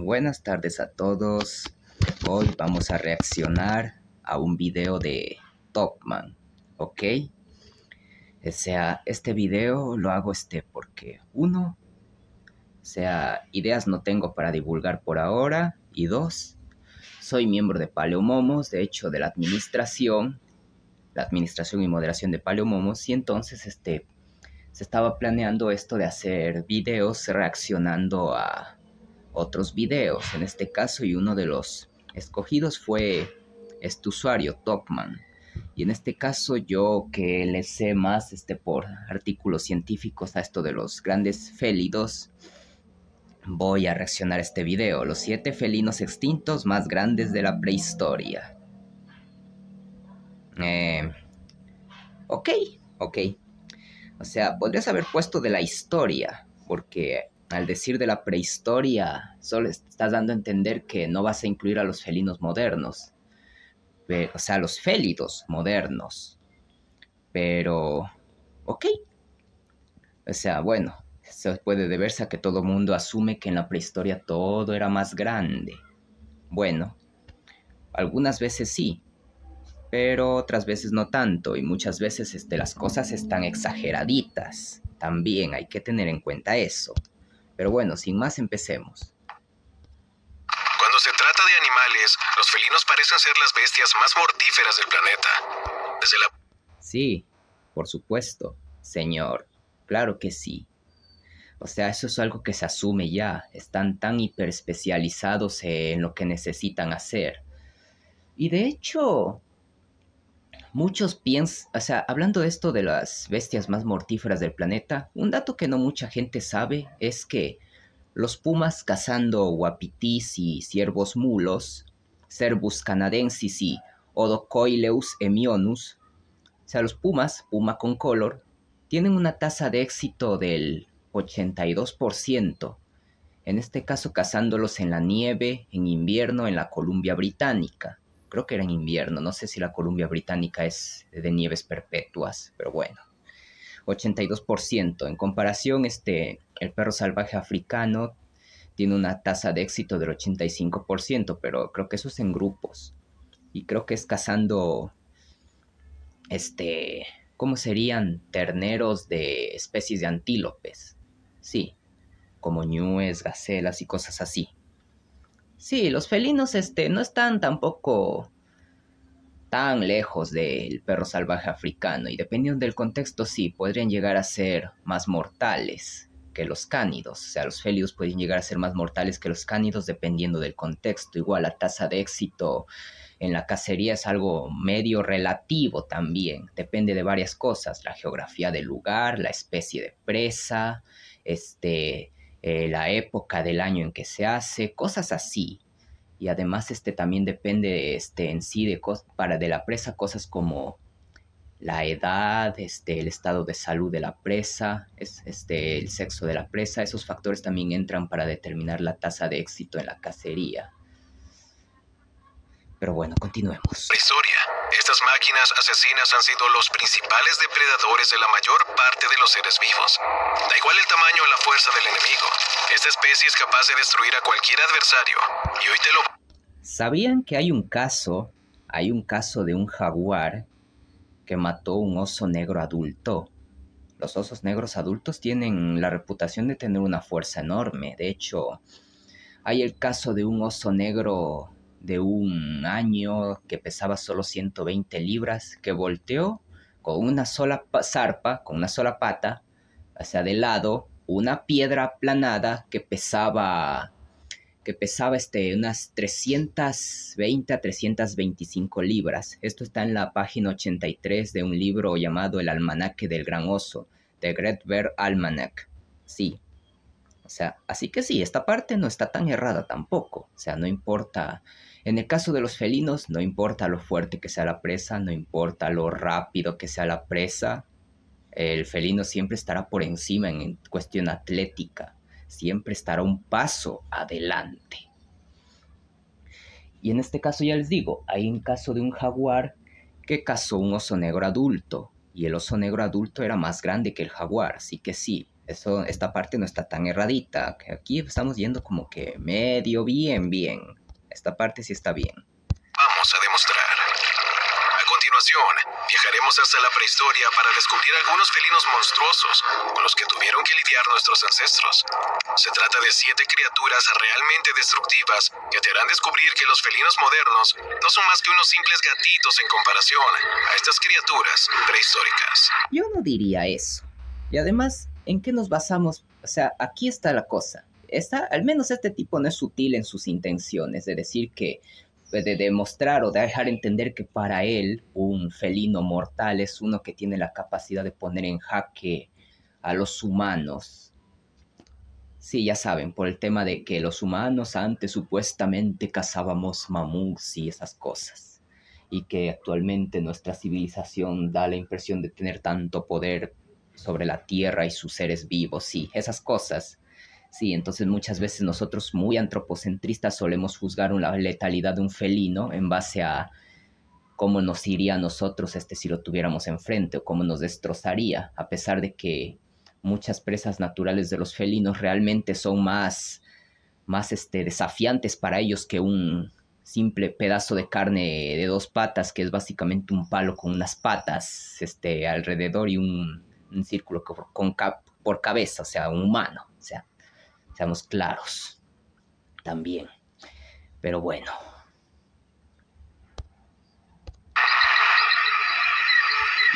Buenas tardes a todos. Hoy vamos a reaccionar a un video de Topman, ¿ok? Este video lo hago porque uno, ideas no tengo para divulgar por ahora, y dos, soy miembro de Paleomomos, de hecho de la administración y moderación de Paleomomos, y entonces se estaba planeando esto de hacer videos reaccionando a otros videos en este caso, y uno de los escogidos fue este usuario Topman, y en este caso yo, que le sé más por artículos científicos a esto de los grandes félidos, voy a reaccionar a este video: los 7 felinos extintos más grandes de la prehistoria. Ok. O sea, podrías haber puesto de la historia, porque al decir de la prehistoria, solo estás dando a entender que no vas a incluir a los felinos modernos. O sea, los félidos modernos. Pero, ok. O sea, bueno, eso puede deberse a que todo mundo asume que en la prehistoria todo era más grande. Bueno, algunas veces sí, pero otras veces no tanto, y muchas veces las cosas están exageraditas. También hay que tener en cuenta eso. Pero bueno, sin más, empecemos. Cuando se trata de animales, los felinos parecen ser las bestias más mortíferas del planeta. Sí, por supuesto, señor. Claro que sí. O sea, eso es algo que se asume ya. Están tan hiperespecializados en lo que necesitan hacer. Y de hecho, muchos piensan, o sea, hablando de esto de las bestias más mortíferas del planeta, un dato que no mucha gente sabe es que los pumas cazando uapitis y ciervos mulos, Cervus canadensis y Odocoileus hemionus, o sea, los pumas, puma con color, tienen una tasa de éxito del 82%, en este caso cazándolos en la nieve, en invierno, en la Columbia Británica. Creo que era en invierno, no sé si la Columbia Británica es de nieves perpetuas, pero bueno. 82%. En comparación, el perro salvaje africano tiene una tasa de éxito del 85%, pero creo que eso es en grupos. Y creo que es cazando, ¿cómo serían? Terneros de especies de antílopes. Sí, como ñúes, gacelas y cosas así. Sí, los felinos, no están tampoco tan lejos del perro salvaje africano, y dependiendo del contexto, sí, podrían llegar a ser más mortales que los cánidos. O sea, los félidos pueden llegar a ser más mortales que los cánidos dependiendo del contexto. Igual la tasa de éxito en la cacería es algo medio relativo también. Depende de varias cosas: la geografía del lugar, la especie de presa, la época del año en que se hace, cosas así. Y además también depende en sí de la presa, cosas como la edad, el estado de salud de la presa, el sexo de la presa. Esos factores también entran para determinar la tasa de éxito en la cacería. Pero bueno, continuemos. Historia. Estas máquinas asesinas han sido los principales depredadores de la mayor parte de los seres vivos. Da igual el tamaño o la fuerza del enemigo, esta especie es capaz de destruir a cualquier adversario. Y hoy te lo... ¿Sabían que hay un caso de un jaguar que mató un oso negro adulto? Los osos negros adultos tienen la reputación de tener una fuerza enorme. De hecho, hay el caso de un oso negro de 1 año que pesaba solo 120 libras, que volteó con una sola zarpa, con una sola pata, hacia de lado, una piedra aplanada que pesaba unas 320 a 325 libras. Esto está en la página 83 de un libro llamado El Almanaque del Gran Oso, The Great Bear Almanac. Sí. O sea, así que sí, esta parte no está tan errada tampoco. O sea, no importa. En el caso de los felinos, no importa lo fuerte que sea la presa, no importa lo rápido que sea la presa, el felino siempre estará por encima en cuestión atlética. Siempre estará un paso adelante. Y en este caso ya les digo, hay un caso de un jaguar que cazó un oso negro adulto, y el oso negro adulto era más grande que el jaguar, así que sí, Esta parte no está tan erradita. Que aquí estamos yendo como que medio bien. Esta parte sí está bien. Vamos a demostrar. A continuación, viajaremos hasta la prehistoria para descubrir algunos felinos monstruosos con los que tuvieron que lidiar nuestros ancestros. Se trata de 7 criaturas realmente destructivas que te harán descubrir que los felinos modernos no son más que unos simples gatitos en comparación a estas criaturas prehistóricas. Yo no diría eso. Y además, ¿en qué nos basamos? O sea, aquí está la cosa. Al menos este tipo no es sutil en sus intenciones, de decir que, de demostrar o de dejar entender que para él un felino mortal es uno que tiene la capacidad de poner en jaque a los humanos. Sí, ya saben, por el tema de que los humanos antes supuestamente cazábamos mamuts y esas cosas. Y que actualmente nuestra civilización da la impresión de tener tanto poder sobre la tierra y sus seres vivos, sí, esas cosas. Sí, entonces muchas veces nosotros muy antropocentristas solemos juzgar la letalidad de un felino en base a cómo nos iría a nosotros si lo tuviéramos enfrente o cómo nos destrozaría, a pesar de que muchas presas naturales de los felinos realmente son más desafiantes para ellos que un simple pedazo de carne de 2 patas, que es básicamente un palo con unas patas alrededor y un círculo por cabeza, o sea, un humano, o sea, seamos claros también. Pero bueno.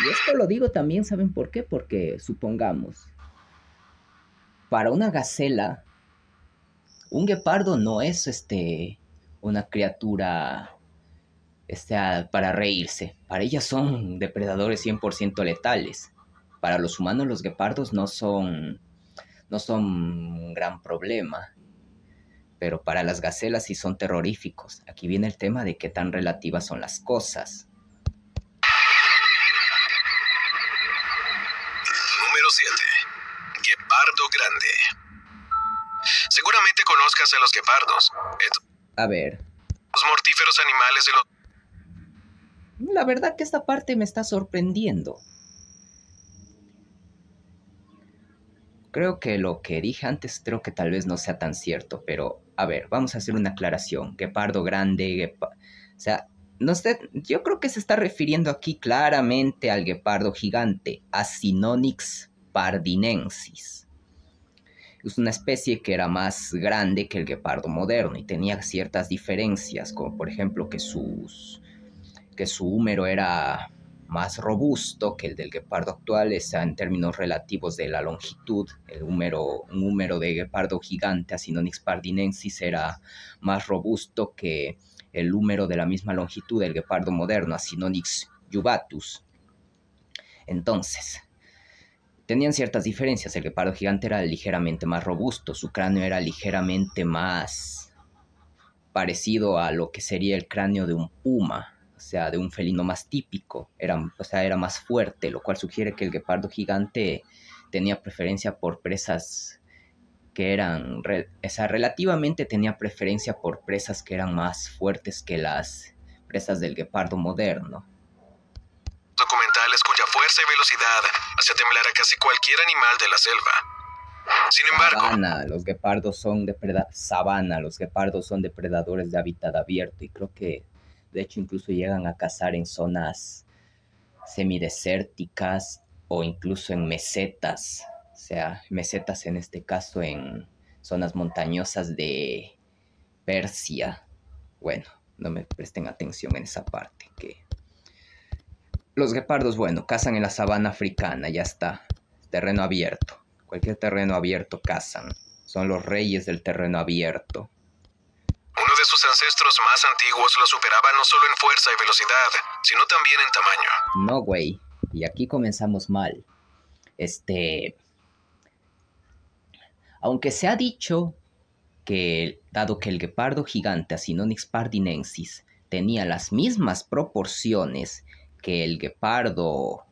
Y esto lo digo también, ¿saben por qué? Porque supongamos, para una gacela, un guepardo no es una criatura para reírse. Para ellas son depredadores 100% letales. Para los humanos los guepardos no son un gran problema. Pero para las gacelas sí son terroríficos. Aquí viene el tema de qué tan relativas son las cosas. Número 7. Guepardo grande. Seguramente conozcas a los guepardos. A ver. Los mortíferos animales de los... La verdad que esta parte me está sorprendiendo. Creo que lo que dije antes, creo que tal vez no sea tan cierto, pero a ver, vamos a hacer una aclaración. Guepardo grande, o sea, no sé, yo creo que se está refiriendo aquí claramente al guepardo gigante, Acinonyx pardinensis. Es una especie que era más grande que el guepardo moderno y tenía ciertas diferencias, como por ejemplo que su húmero era más robusto que el del guepardo actual, en términos relativos de la longitud. Un húmero de guepardo gigante, Acinonyx pardinensis, era más robusto que el húmero de la misma longitud del guepardo moderno, Acinonyx jubatus. Entonces, tenían ciertas diferencias. El guepardo gigante era ligeramente más robusto, su cráneo era ligeramente más parecido a lo que sería el cráneo de un puma, o sea, de un felino más típico, era más fuerte, lo cual sugiere que el guepardo gigante tenía preferencia por presas que eran, relativamente tenía preferencia por presas que eran más fuertes que las presas del guepardo moderno. Documentales cuya fuerza y velocidad hace temblar a casi cualquier animal de la selva. Sin embargo... Sabana, los guepardos son depredadores de hábitat abierto y creo que de hecho incluso llegan a cazar en zonas semidesérticas o incluso en mesetas, o sea, mesetas en este caso en zonas montañosas de Persia. Bueno, no me presten atención en esa parte, que los guepardos, bueno, cazan en la sabana africana, ya está, terreno abierto. Cualquier terreno abierto cazan. Son los reyes del terreno abierto. Uno de sus ancestros más antiguos lo superaba no solo en fuerza y velocidad, sino también en tamaño. No, güey. Y aquí comenzamos mal. Aunque se ha dicho que, dado que el guepardo gigante Acinonyx pardinensis tenía las mismas proporciones que el guepardo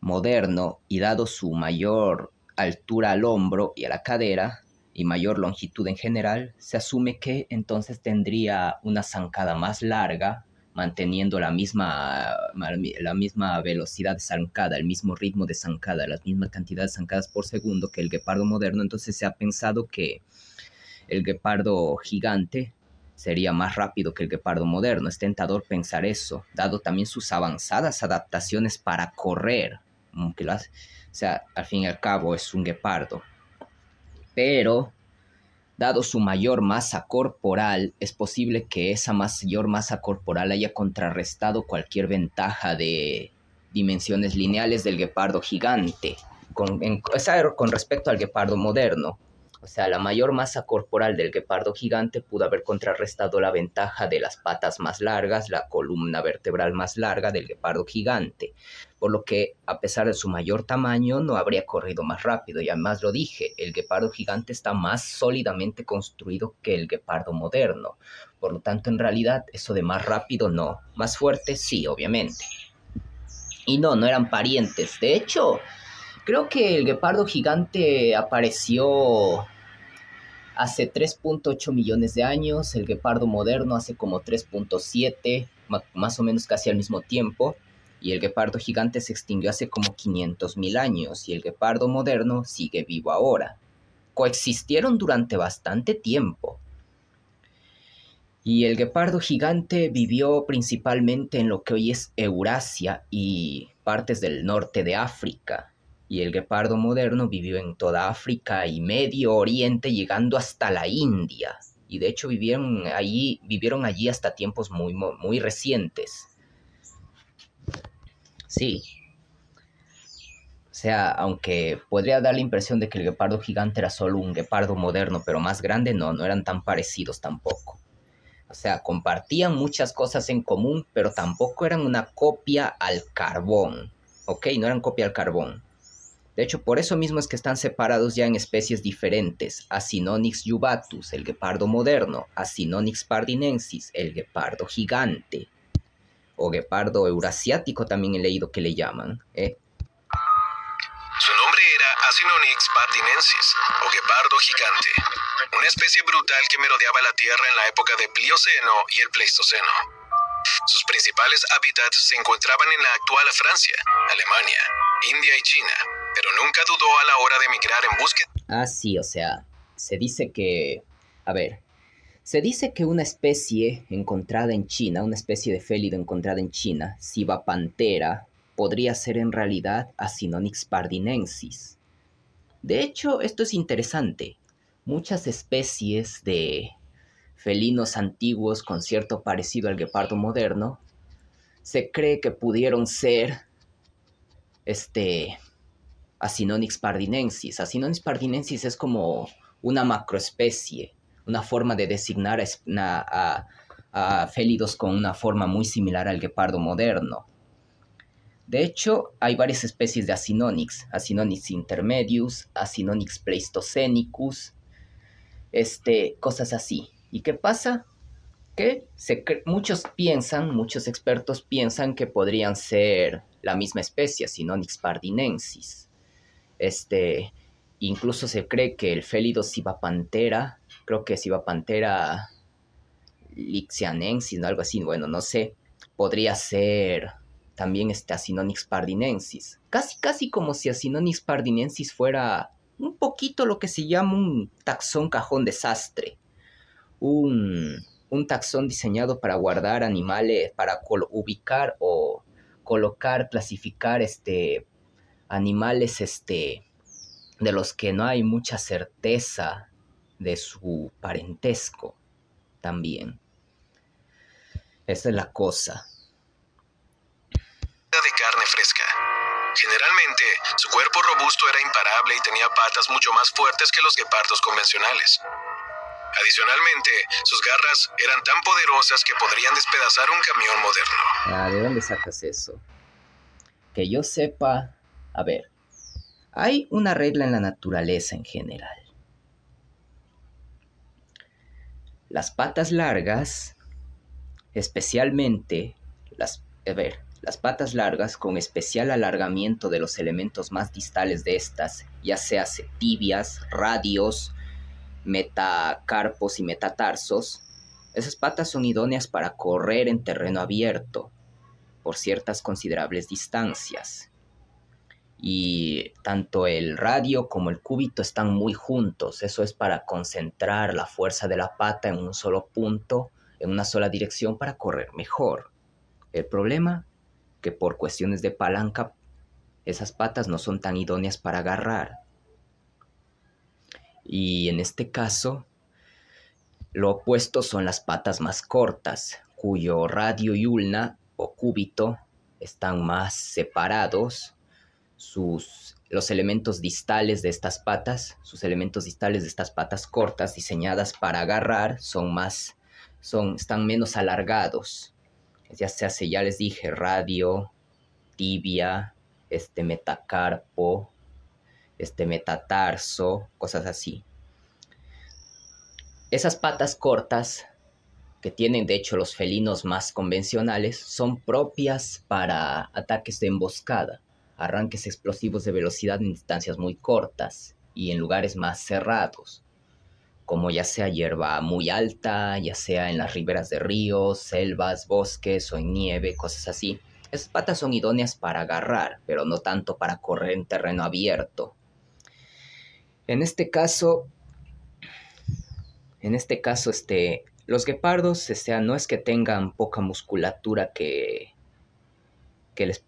moderno y dado su mayor altura al hombro y a la cadera y mayor longitud en general, se asume que entonces tendría una zancada más larga, manteniendo la misma velocidad de zancada, el mismo ritmo de zancada, la misma cantidad de zancadas por segundo que el guepardo moderno. Entonces se ha pensado que el guepardo gigante sería más rápido que el guepardo moderno. Es tentador pensar eso, dado también sus avanzadas adaptaciones para correr. O sea, al fin y al cabo es un guepardo. Pero, dado su mayor masa corporal, es posible que esa mayor masa corporal haya contrarrestado cualquier ventaja de dimensiones lineales del guepardo gigante con respecto al guepardo moderno. O sea, la mayor masa corporal del guepardo gigante pudo haber contrarrestado la ventaja de las patas más largas, la columna vertebral más larga del guepardo gigante, por lo que, a pesar de su mayor tamaño, no habría corrido más rápido. Y además lo dije, el guepardo gigante está más sólidamente construido que el guepardo moderno. Por lo tanto, en realidad, eso de más rápido no. Más fuerte, sí, obviamente. Y no eran parientes. De hecho, creo que el guepardo gigante apareció hace 3.8 millones de años, el guepardo moderno hace como 3.7, más o menos casi al mismo tiempo, y el guepardo gigante se extinguió hace como 500.000 años, y el guepardo moderno sigue vivo ahora. Coexistieron durante bastante tiempo. Y el guepardo gigante vivió principalmente en lo que hoy es Eurasia y partes del norte de África. Y el guepardo moderno vivió en toda África y Medio Oriente, llegando hasta la India. Y de hecho vivieron allí hasta tiempos muy recientes. Sí. O sea, aunque podría dar la impresión de que el guepardo gigante era solo un guepardo moderno, pero más grande, no eran tan parecidos tampoco. O sea, compartían muchas cosas en común, pero tampoco eran una copia al carbón. ¿Ok? No eran copia al carbón. De hecho, por eso mismo es que están separados ya en especies diferentes. Acinonyx jubatus, el guepardo moderno. Acinonyx pardinensis, el guepardo gigante. O guepardo eurasiático también he leído que le llaman. Su nombre era Acinonyx pardinensis, o guepardo gigante. Una especie brutal que merodeaba la Tierra en la época de Plioceno y el Pleistoceno. Sus principales hábitats se encontraban en la actual Francia, Alemania, India y China, pero nunca dudó a la hora de migrar en búsqueda. Ah, sí, o sea, se dice que una especie encontrada en China, una especie de félido encontrada en China, Civipantera, podría ser en realidad Acinonyx pardinensis. De hecho, esto es interesante. Muchas especies de felinos antiguos con cierto parecido al guepardo moderno se cree que pudieron ser Acinonyx pardinensis. Acinonyx pardinensis es como una macroespecie, una forma de designar a félidos con una forma muy similar al guepardo moderno. De hecho, hay varias especies de Acinonyx. Acinonyx intermedius, Acinonyx pleistocenicus, cosas así. ¿Y qué pasa? Que muchos expertos piensan que podrían ser la misma especie, Acinonyx pardinensis. Incluso se cree que el félido Civipantera, creo que Civipantera lixianensis, ¿no? Algo así, bueno, no sé, podría ser también Acinonyx pardinensis. Casi como si Acinonyx pardinensis fuera un poquito lo que se llama un taxón cajón desastre. Un taxón diseñado para guardar animales, para ubicar o colocar, clasificar animales de los que no hay mucha certeza de su parentesco también. Esa es la cosa. De carne fresca. Generalmente, su cuerpo robusto era imparable y tenía patas mucho más fuertes que los guepardos convencionales. Adicionalmente, sus garras eran tan poderosas que podrían despedazar un camión moderno. ¿De dónde sacas eso? Que yo sepa, a ver, hay una regla en la naturaleza en general. Las patas largas, especialmente las patas largas con especial alargamiento de los elementos más distales de estas, ya sea tibias, radios, metacarpos y metatarsos, Esas patas son idóneas para correr en terreno abierto por ciertas considerables distancias. Y tanto el radio como el cúbito están muy juntos. Eso es para concentrar la fuerza de la pata en un solo punto, en una sola dirección para correr mejor. El problema, que por cuestiones de palanca, esas patas no son tan idóneas para agarrar. Y en este caso, lo opuesto son las patas más cortas, cuyo radio y ulna o cúbito están más separados. Los elementos distales de estas patas, cortas diseñadas para agarrar, están menos alargados. Ya les dije, radio, tibia, metacarpo, metatarso, cosas así. Esas patas cortas, que tienen de hecho los felinos más convencionales, son propias para ataques de emboscada, arranques explosivos de velocidad en distancias muy cortas y en lugares más cerrados, como ya sea hierba muy alta, ya sea en las riberas de ríos, selvas, bosques o en nieve, cosas así. Esas patas son idóneas para agarrar, pero no tanto para correr en terreno abierto. En este caso, los guepardos, no es que tengan poca musculatura que les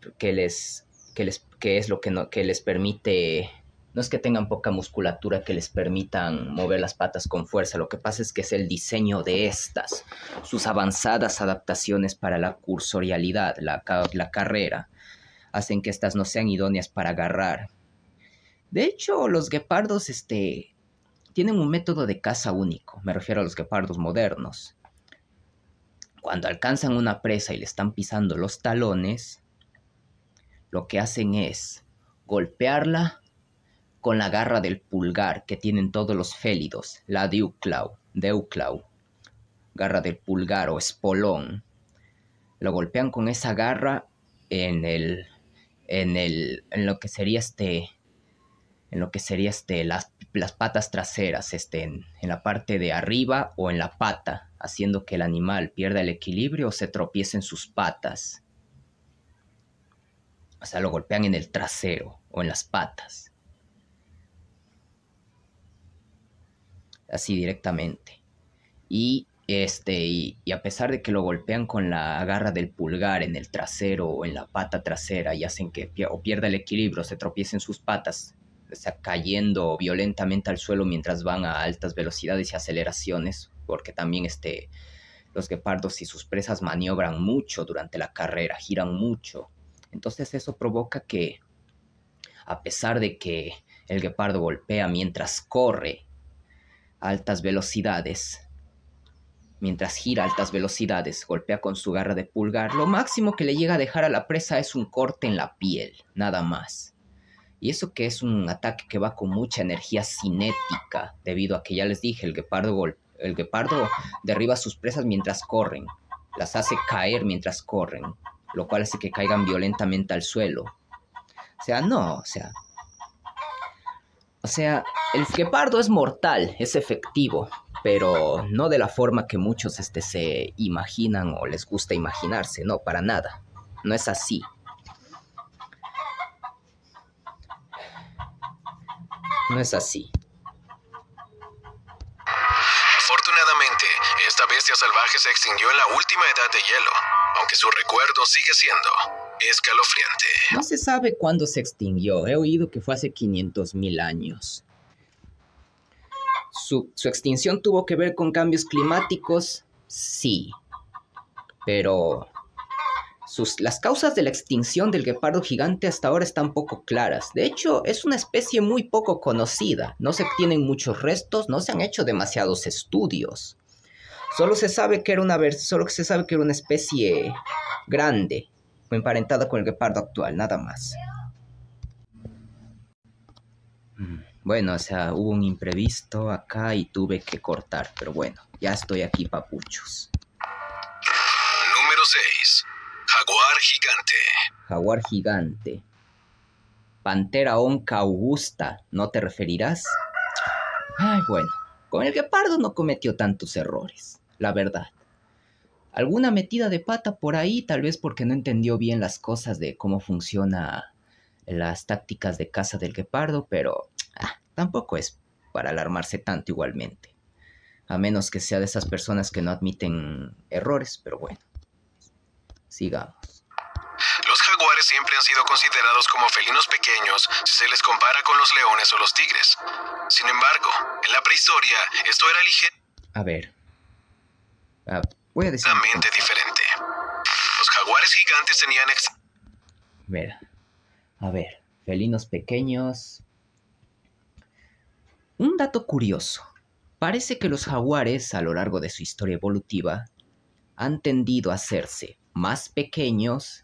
permite, no es que tengan poca musculatura que les permitan mover las patas con fuerza. Lo que pasa es que es el diseño de estas, sus avanzadas adaptaciones para la cursorialidad, la carrera, hacen que estas no sean idóneas para agarrar. De hecho, los guepardos, tienen un método de caza único. Me refiero a los guepardos modernos. Cuando alcanzan una presa y le están pisando los talones, lo que hacen es golpearla con la garra del pulgar que tienen todos los félidos, la deuclau, garra del pulgar o espolón. Lo golpean con esa garra en lo que sería las patas traseras, en la parte de arriba o en la pata, haciendo que el animal pierda el equilibrio o se tropiece en sus patas. O sea, lo golpean en el trasero o en las patas. Así directamente. Y a pesar de que lo golpean con la garra del pulgar en el trasero o en la pata trasera y hacen que pierda el equilibrio, se tropiece en sus patas, o sea, cayendo violentamente al suelo mientras van a altas velocidades y aceleraciones, porque también los guepardos y sus presas maniobran mucho durante la carrera, giran mucho. Entonces eso provoca que, a pesar de que el guepardo golpea mientras corre a altas velocidades, mientras gira a altas velocidades, golpea con su garra de pulgar, lo máximo que le llega a dejar a la presa es un corte en la piel, nada más. Y eso que es un ataque que va con mucha energía cinética, debido a que ya les dije, el guepardo derriba a sus presas mientras corren, las hace caer mientras corren, lo cual hace que caigan violentamente al suelo. O sea, el guepardo es mortal, es efectivo, pero no de la forma que muchos se imaginan o les gusta imaginarse, no, para nada, no es así. No es así. Afortunadamente, esta bestia salvaje se extinguió en la última edad de hielo, aunque su recuerdo sigue siendo escalofriante. No se sabe cuándo se extinguió. He oído que fue hace 500.000 años. ¿Su extinción tuvo que ver con cambios climáticos? Sí. Pero las causas de la extinción del guepardo gigante hasta ahora están poco claras. De hecho, es una especie muy poco conocida. No se tienen muchos restos, no se han hecho demasiados estudios. Solo se sabe que era una especie grande, emparentada con el guepardo actual, nada más. Bueno, o sea, hubo un imprevisto acá y tuve que cortar, pero bueno, ya estoy aquí, papuchos. Número 6. Jaguar gigante. Jaguar gigante. Pantera onca augusta, ¿no te referirás? Ay, bueno, con el guepardo no cometió tantos errores. la verdad. Alguna metida de pata por ahí, tal vez porque no entendió bien las cosas de cómo funciona las tácticas de caza del guepardo, pero tampoco es para alarmarse tanto igualmente. A menos que sea de esas personas que no admiten errores, pero bueno, sigamos. Los jaguares siempre han sido considerados como felinos pequeños si se les compara con los leones o los tigres. Sin embargo, en la prehistoria, esto era A ver, voy a decir... ligeramente diferente. Los jaguares gigantes tenían... A ver, felinos pequeños. Un dato curioso. Parece que los jaguares, a lo largo de su historia evolutiva, han tendido a hacerse más pequeños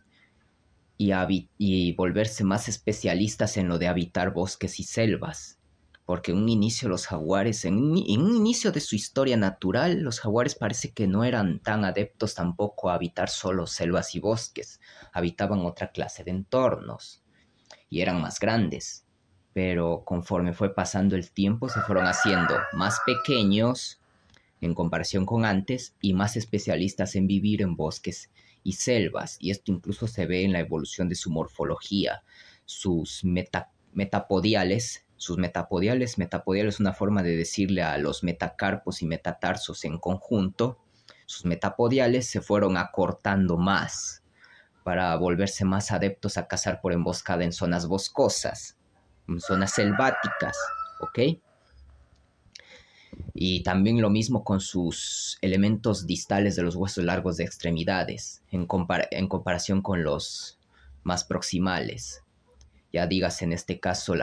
y volverse más especialistas en lo de habitar bosques y selvas. Porque en un inicio los jaguares, en un inicio de su historia natural, los jaguares parece que no eran tan adeptos tampoco a habitar solo selvas y bosques. Habitaban otra clase de entornos y eran más grandes. Pero conforme fue pasando el tiempo se fueron haciendo más pequeños en comparación con antes y más especialistas en vivir en bosques y selvas. Y esto incluso se ve en la evolución de su morfología, sus metapodiales. Metapodiales es una forma de decirle a los metacarpos y metatarsos en conjunto. Sus metapodiales se fueron acortando más para volverse más adeptos a cazar por emboscada en zonas boscosas, en zonas selváticas, ¿ok? Y también lo mismo con sus elementos distales de los huesos largos de extremidades, en comparación con los más proximales. Ya digas, en este caso,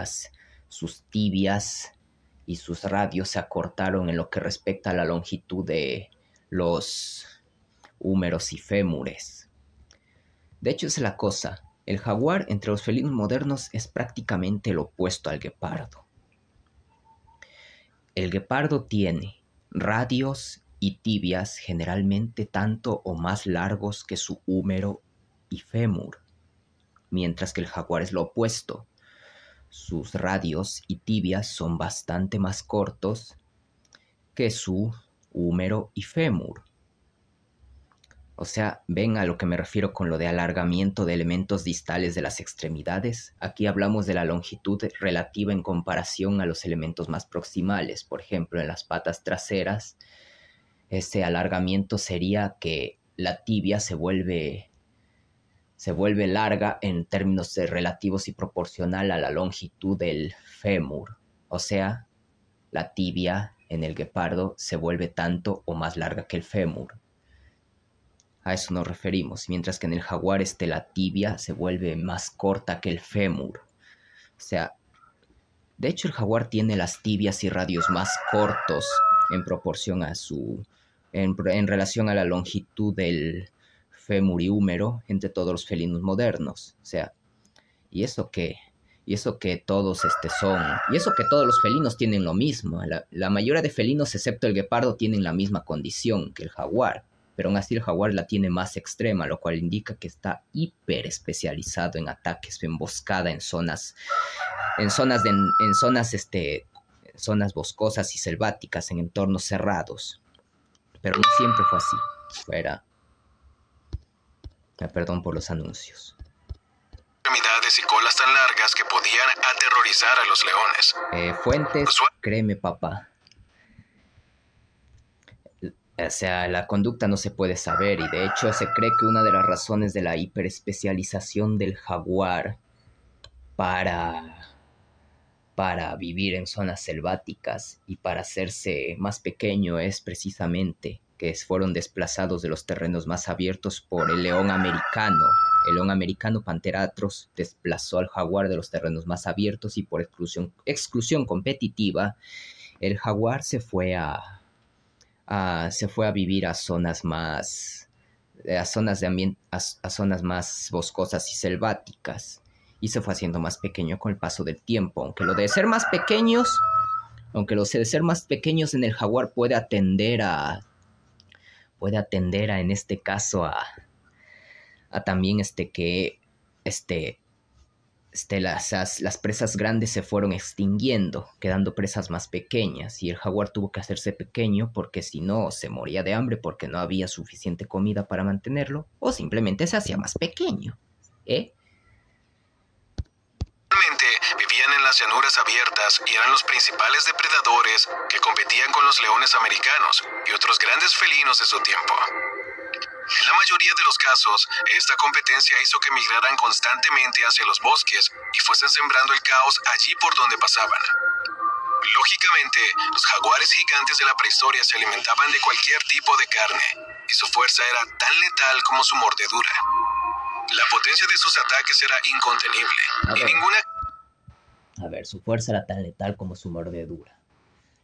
sus tibias y sus radios se acortaron en lo que respecta a la longitud de los húmeros y fémures. De hecho, es la cosa. El jaguar entre los felinos modernos es prácticamente el opuesto al guepardo. El guepardo tiene radios y tibias generalmente tanto o más largos que su húmero y fémur, mientras que el jaguar es lo opuesto. Sus radios y tibias son bastante más cortos que su húmero y fémur. O sea, ven a lo que me refiero con lo de alargamiento de elementos distales de las extremidades. Aquí hablamos de la longitud relativa en comparación a los elementos más proximales. Por ejemplo, en las patas traseras, ese alargamiento sería que la tibia se vuelve larga en términos relativos y proporcional a la longitud del fémur. O sea, la tibia en el guepardo se vuelve tanto o más larga que el fémur. A eso nos referimos, mientras que en el jaguar la tibia se vuelve más corta que el fémur. O sea, de hecho el jaguar tiene las tibias y radios más cortos en proporción a en relación a la longitud del fémur y húmero entre todos los felinos modernos. O sea, y eso que todos los felinos tienen lo mismo. La mayoría de felinos, excepto el guepardo, tienen la misma condición que el jaguar. Pero aún así el jaguar la tiene más extrema, lo cual indica que está hiper especializado en ataques, en emboscada, en zonas boscosas y selváticas, en entornos cerrados. Pero no siempre fue así. Perdón por los anuncios. Extremidades y colas tan largas que podían aterrorizar a los leones. Fuentes, créeme, papá. O sea, la conducta no se puede saber y de hecho se cree que una de las razones de la hiperespecialización del jaguar para vivir en zonas selváticas y para hacerse más pequeño es precisamente que fueron desplazados de los terrenos más abiertos por el león americano. El león americano Panthera atroz desplazó al jaguar de los terrenos más abiertos y por exclusión competitiva, el jaguar se fue a vivir a zonas más boscosas y selváticas y se fue haciendo más pequeño con el paso del tiempo, aunque lo de ser más pequeños en el jaguar puede atender a en este caso a también las presas grandes se fueron extinguiendo, quedando presas más pequeñas, y el jaguar tuvo que hacerse pequeño porque si no se moría de hambre porque no había suficiente comida para mantenerlo, o simplemente se hacía más pequeño. Vivían en las llanuras abiertas y eran los principales depredadores que competían con los leones americanos y otros grandes felinos de su tiempo. En la mayoría de los casos, esta competencia hizo que migraran constantemente hacia los bosques y fuesen sembrando el caos allí por donde pasaban. Lógicamente, los jaguares gigantes de la prehistoria se alimentaban de cualquier tipo de carne, y su fuerza era tan letal como su mordedura. La potencia de sus ataques era incontenible, y ninguna... A ver, su fuerza era tan letal como su mordedura.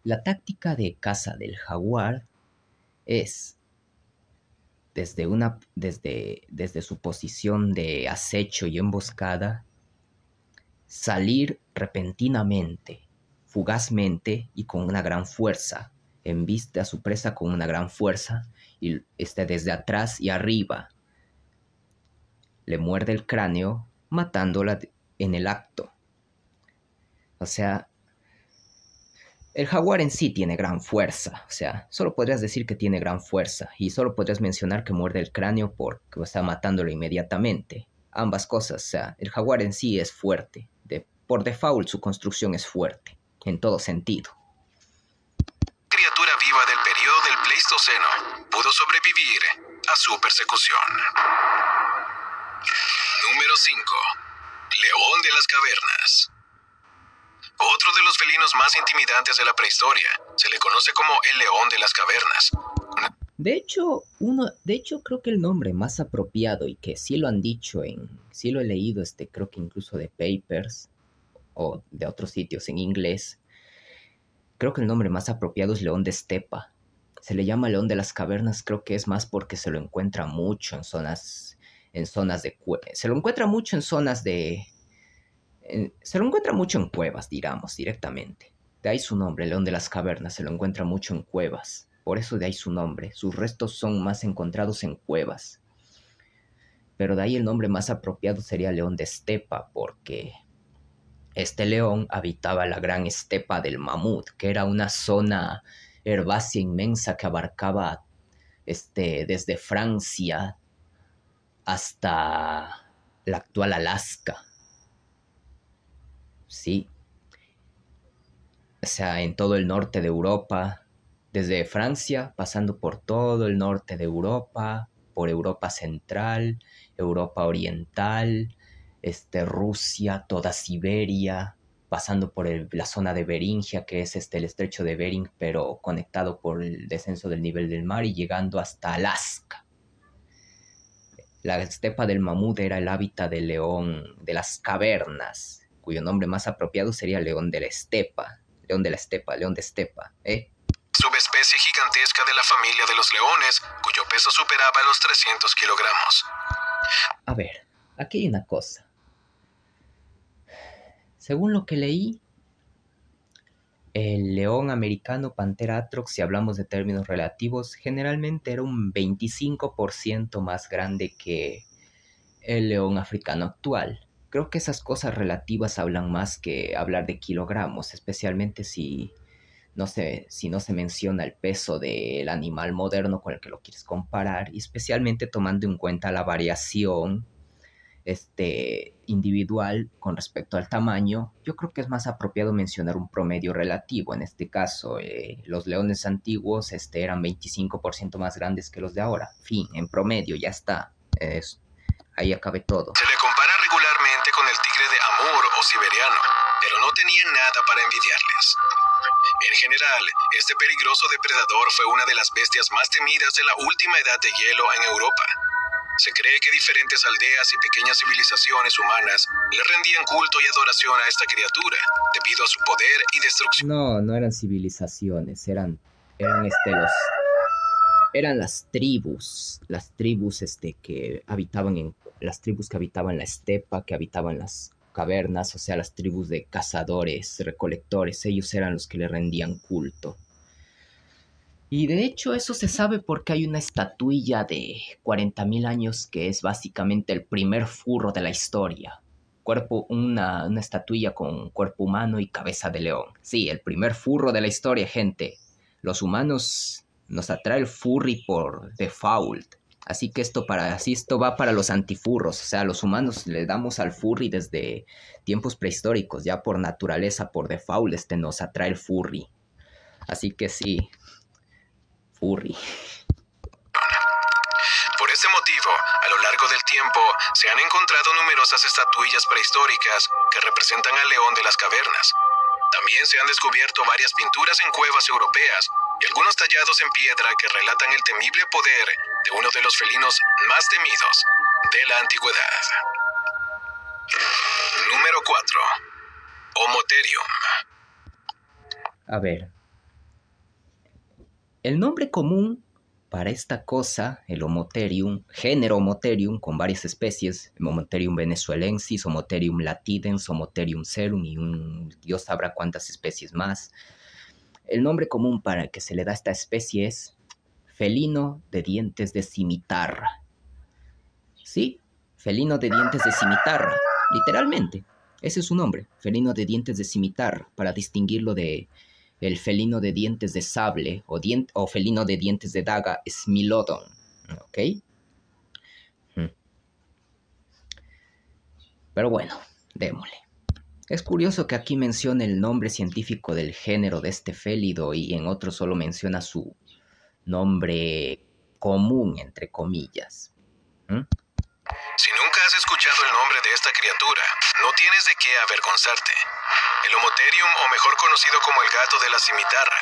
La táctica de caza del jaguar es, desde su posición de acecho y emboscada, salir repentinamente, fugazmente y con una gran fuerza, embiste a su presa con una gran fuerza y desde atrás y arriba le muerde el cráneo, matándola en el acto. O sea, el jaguar en sí tiene gran fuerza. O sea, solo podrías decir que tiene gran fuerza. Y solo podrías mencionar que muerde el cráneo porque está matándolo inmediatamente. Ambas cosas. O sea, el jaguar en sí es fuerte. Por default, su construcción es fuerte. En todo sentido. Criatura viva del periodo del Pleistoceno pudo sobrevivir a su persecución. Número 5. León de las cavernas. Otro de los felinos más intimidantes de la prehistoria. Se le conoce como el león de las cavernas. De hecho, creo que el nombre más apropiado y que sí lo han dicho sí lo he leído, creo que incluso de papers o de otros sitios en inglés. Creo que el nombre más apropiado es león de estepa. Se le llama león de las cavernas, creo que es más porque se lo encuentra mucho se lo encuentra mucho en zonas de... se lo encuentra mucho en cuevas, digamos, directamente. De ahí su nombre, león de las cavernas, se lo encuentra mucho en cuevas. Por eso de ahí su nombre. Sus restos son más encontrados en cuevas. Pero de ahí el nombre más apropiado sería león de estepa, porque este león habitaba la gran estepa del mamut, que era una zona herbácea inmensa que abarcaba desde Francia hasta la actual Alaska. Sí. O sea, en todo el norte de Europa, desde Francia, pasando por todo el norte de Europa, por Europa Central, Europa Oriental, Rusia, toda Siberia, pasando por la zona de Beringia, que es el estrecho de Bering, pero conectado por el descenso del nivel del mar y llegando hasta Alaska. La estepa del mamut era el hábitat del león de las cavernas, cuyo nombre más apropiado sería león de la estepa. León de la estepa, león de estepa, Subespecie gigantesca de la familia de los leones, cuyo peso superaba los 300 kilogramos. A ver, aquí hay una cosa. Según lo que leí, el león americano Panthera atrox, si hablamos de términos relativos, generalmente era un 25% más grande que el león africano actual. Creo que esas cosas relativas hablan más que hablar de kilogramos, especialmente si no se menciona el peso del animal moderno con el que lo quieres comparar, y especialmente tomando en cuenta la variación individual con respecto al tamaño. Yo creo que es más apropiado mencionar un promedio relativo. En este caso, los leones antiguos eran 25% más grandes que los de ahora. Fin, en promedio, ya está. Ahí acabe todo. Se le compara regularmente con el tigre de Amur o siberiano, pero no tenía nada para envidiarles. En general, este peligroso depredador fue una de las bestias más temidas de la última edad de hielo en Europa. Se cree que diferentes aldeas y pequeñas civilizaciones humanas le rendían culto y adoración a esta criatura, debido a su poder y destrucción. No eran civilizaciones, eran las tribus que habitaban las tribus que habitaban la estepa, que habitaban las cavernas, o sea, las tribus de cazadores, recolectores. Ellos eran los que le rendían culto. Y de hecho eso se sabe porque hay una estatuilla de 40.000 años que es básicamente el primer furro de la historia. una estatuilla con cuerpo humano y cabeza de león. Sí, el primer furro de la historia, gente. Los humanos nos atrae el furry por default. Así que esto va para los antifurros. O sea, los humanos le damos al furry desde tiempos prehistóricos. Ya por naturaleza, por default, nos atrae el furry. Así que sí, furry. Por este motivo, a lo largo del tiempo, se han encontrado numerosas estatuillas prehistóricas que representan al león de las cavernas. También se han descubierto varias pinturas en cuevas europeas y algunos tallados en piedra que relatan el temible poder de uno de los felinos más temidos de la antigüedad. Número 4. Homotherium. A ver. El nombre común para esta cosa, el Homotherium, género Homotherium con varias especies, Homotherium venezuelensis, Homotherium latidens, Homotherium serum y Dios sabrá cuántas especies más. El nombre común para que se le da a esta especie es felino de dientes de cimitarra. Sí, felino de dientes de cimitarra, literalmente. Ese es su nombre, felino de dientes de cimitarra, para distinguirlo de el felino de dientes de sable o felino de dientes de daga, Smilodon. ¿Ok? Pero bueno, démosle. Es curioso que aquí mencione el nombre científico del género de este félido y en otro solo menciona su nombre común, entre comillas. Si nunca has escuchado el nombre de esta criatura, no tienes de qué avergonzarte. El Homotherium, o mejor conocido como el gato de la cimitarra,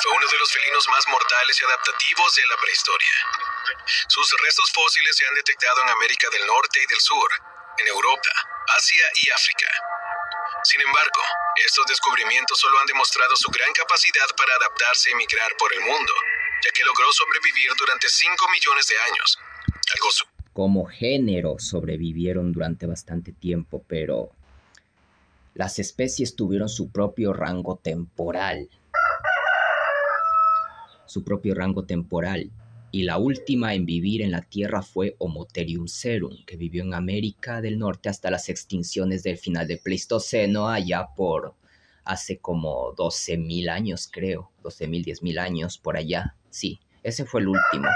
fue uno de los felinos más mortales y adaptativos de la prehistoria. Sus restos fósiles se han detectado en América del Norte y del Sur, en Europa, Asia y África. Sin embargo, estos descubrimientos solo han demostrado su gran capacidad para adaptarse y migrar por el mundo, ya que logró sobrevivir durante 5 millones de años. Como género sobrevivieron durante bastante tiempo, pero las especies tuvieron su propio rango temporal. Y la última en vivir en la Tierra fue Homotherium serum, que vivió en América del Norte hasta las extinciones del final del Pleistoceno, allá por hace como 12.000 años, creo. 12.000, 10.000 años, por allá. Sí, ese fue el último.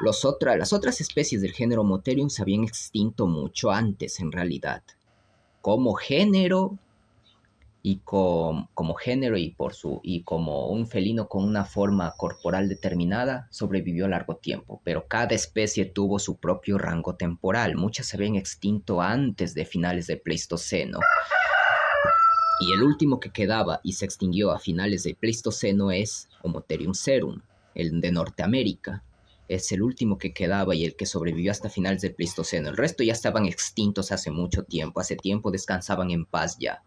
Las otras especies del género Homotherium se habían extinto mucho antes, en realidad. Como género y como un felino con una forma corporal determinada, sobrevivió a largo tiempo, pero cada especie tuvo su propio rango temporal. Muchas se habían extinto antes de finales del Pleistoceno. Y el último que quedaba y se extinguió a finales del Pleistoceno es Homotherium serum, el de Norteamérica. Es el último que quedaba y el que sobrevivió hasta finales del Pleistoceno. El resto ya estaban extintos hace mucho tiempo. Hace tiempo descansaban en paz ya.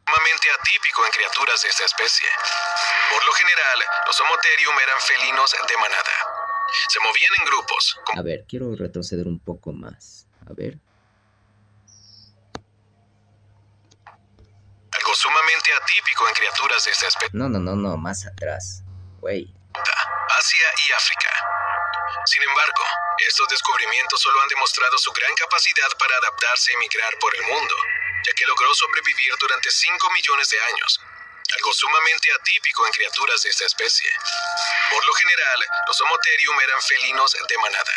Sumamente atípico en criaturas de esta especie. Por lo general, los Homotherium eran felinos de manada. Se movían en grupos. A ver, quiero retroceder un poco más. A ver. Algo sumamente atípico en criaturas de esta especie. No, más atrás. Güey. Asia y África. Sin embargo, estos descubrimientos solo han demostrado su gran capacidad para adaptarse y migrar por el mundo, ya que logró sobrevivir durante 5 millones de años, algo sumamente atípico en criaturas de esta especie. Por lo general, los Homotherium eran felinos de manada.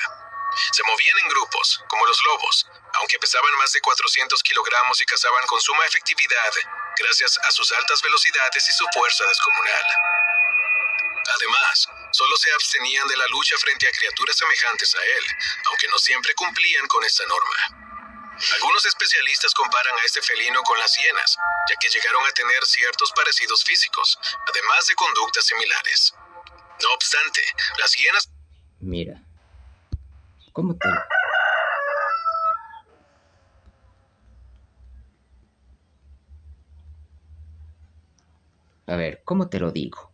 Se movían en grupos, como los lobos, aunque pesaban más de 400 kilogramos y cazaban con suma efectividad, gracias a sus altas velocidades y su fuerza descomunal. Además, solo se abstenían de la lucha frente a criaturas semejantes a él, aunque no siempre cumplían con esta norma. Algunos especialistas comparan a este felino con las hienas, ya que llegaron a tener ciertos parecidos físicos, además de conductas similares. No obstante, las hienas... Mira, ¿cómo te...? A ver, ¿cómo te lo digo?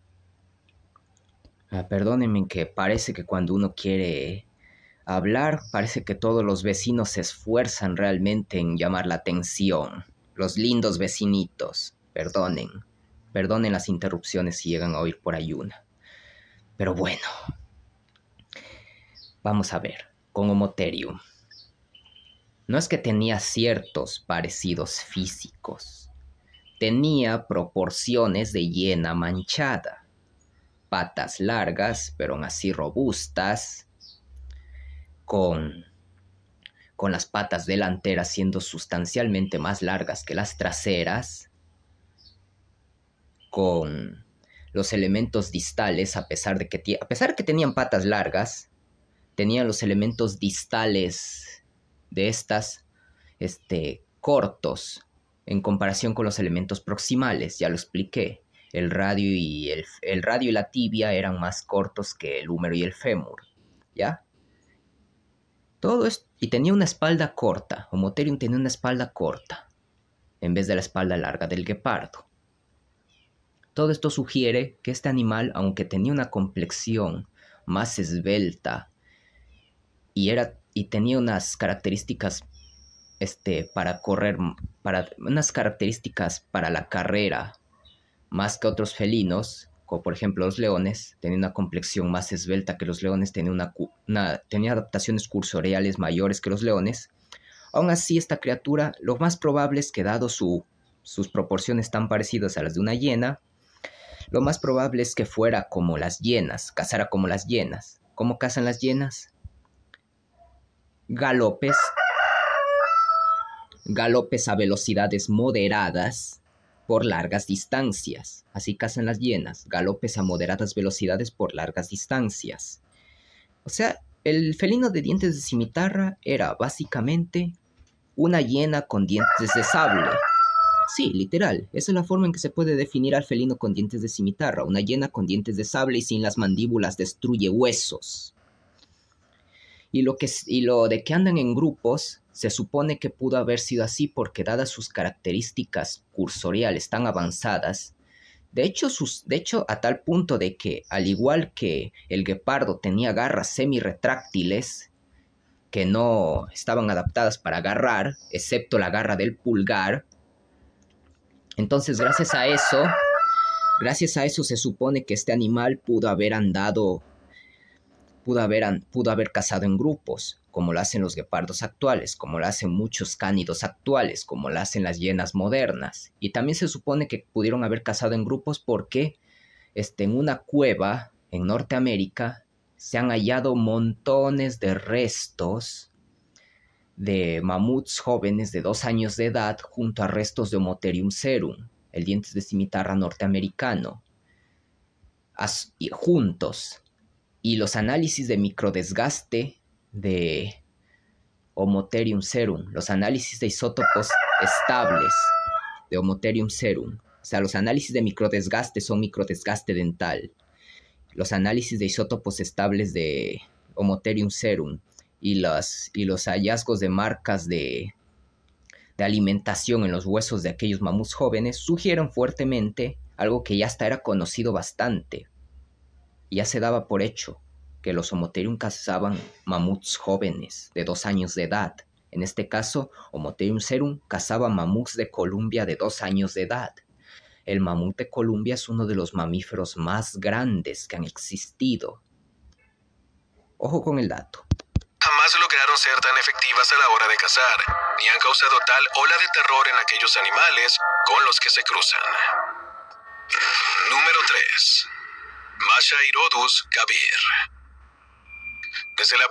Perdónenme que parece que cuando uno quiere hablar, parece que todos los vecinos se esfuerzan realmente en llamar la atención. Los lindos vecinitos. Perdonen las interrupciones si llegan a oír por ahí una. Pero bueno, vamos a ver, con Homotherium. no es que tenía ciertos parecidos físicos, tenía proporciones de hiena manchada, patas largas, pero aún así robustas, con las patas delanteras siendo sustancialmente más largas que las traseras, con los elementos distales, a pesar de que tenían patas largas, tenían los elementos distales de estas cortos en comparación con los elementos proximales. Ya lo expliqué. El radio y la tibia eran más cortos que el húmero y el fémur, ¿ya? Todo esto, y tenía una espalda corta. Homotherium tenía una espalda corta en vez de la espalda larga del guepardo. Todo esto sugiere que este animal, aunque tenía una complexión más esbelta y tenía unas características para correr, unas características para la carrera más que otros felinos, como por ejemplo los leones, tenía una complexión más esbelta que los leones, tenía adaptaciones cursoriales mayores que los leones. Aún así, esta criatura, lo más probable es que dado sus proporciones tan parecidas a las de una hiena, lo más probable es que fuera como las hienas, cazara como las hienas. ¿Cómo cazan las hienas? Galopes a velocidades moderadas por largas distancias. Así cazan las hienas, galopes a moderadas velocidades por largas distancias. O sea, el felino de dientes de cimitarra era básicamente una hiena con dientes de sable. Sí, literal, esa es la forma en que se puede definir al felino con dientes de cimitarra. Una hiena con dientes de sable y sin las mandíbulas destruye huesos. Y lo de que andan en grupos, se supone que pudo haber sido así porque dadas sus características cursoriales tan avanzadas, de hecho a tal punto de que, al igual que el guepardo tenía garras semi-retráctiles que no estaban adaptadas para agarrar, excepto la garra del pulgar, entonces gracias a eso se supone que este animal pudo haber cazado en grupos, como lo hacen los guepardos actuales, como lo hacen muchos cánidos actuales, como lo hacen las hienas modernas. Y también se supone que pudieron haber cazado en grupos porque en una cueva en Norteamérica se han hallado montones de restos de mamuts jóvenes de 2 años de edad junto a restos de Homotherium serum, el dientes de cimitarra norteamericano, juntos. Y los análisis de microdesgaste de Homotherium serum, los análisis de isótopos estables de Homotherium serum, o sea, los análisis de microdesgaste son microdesgaste dental, los análisis de isótopos estables de Homotherium serum y los hallazgos de marcas de alimentación en los huesos de aquellos mamuts jóvenes sugieren fuertemente algo que ya hasta era conocido bastante. Ya se daba por hecho que los Homotherium cazaban mamuts jóvenes de 2 años de edad. En este caso, Homotherium serum cazaba mamuts de Columbia de 2 años de edad. El mamut de Columbia es uno de los mamíferos más grandes que han existido. Ojo con el dato. Jamás lograron ser tan efectivas a la hora de cazar, ni han causado tal ola de terror en aquellos animales con los que se cruzan. Número 3. Mashairodus gavir. Desde la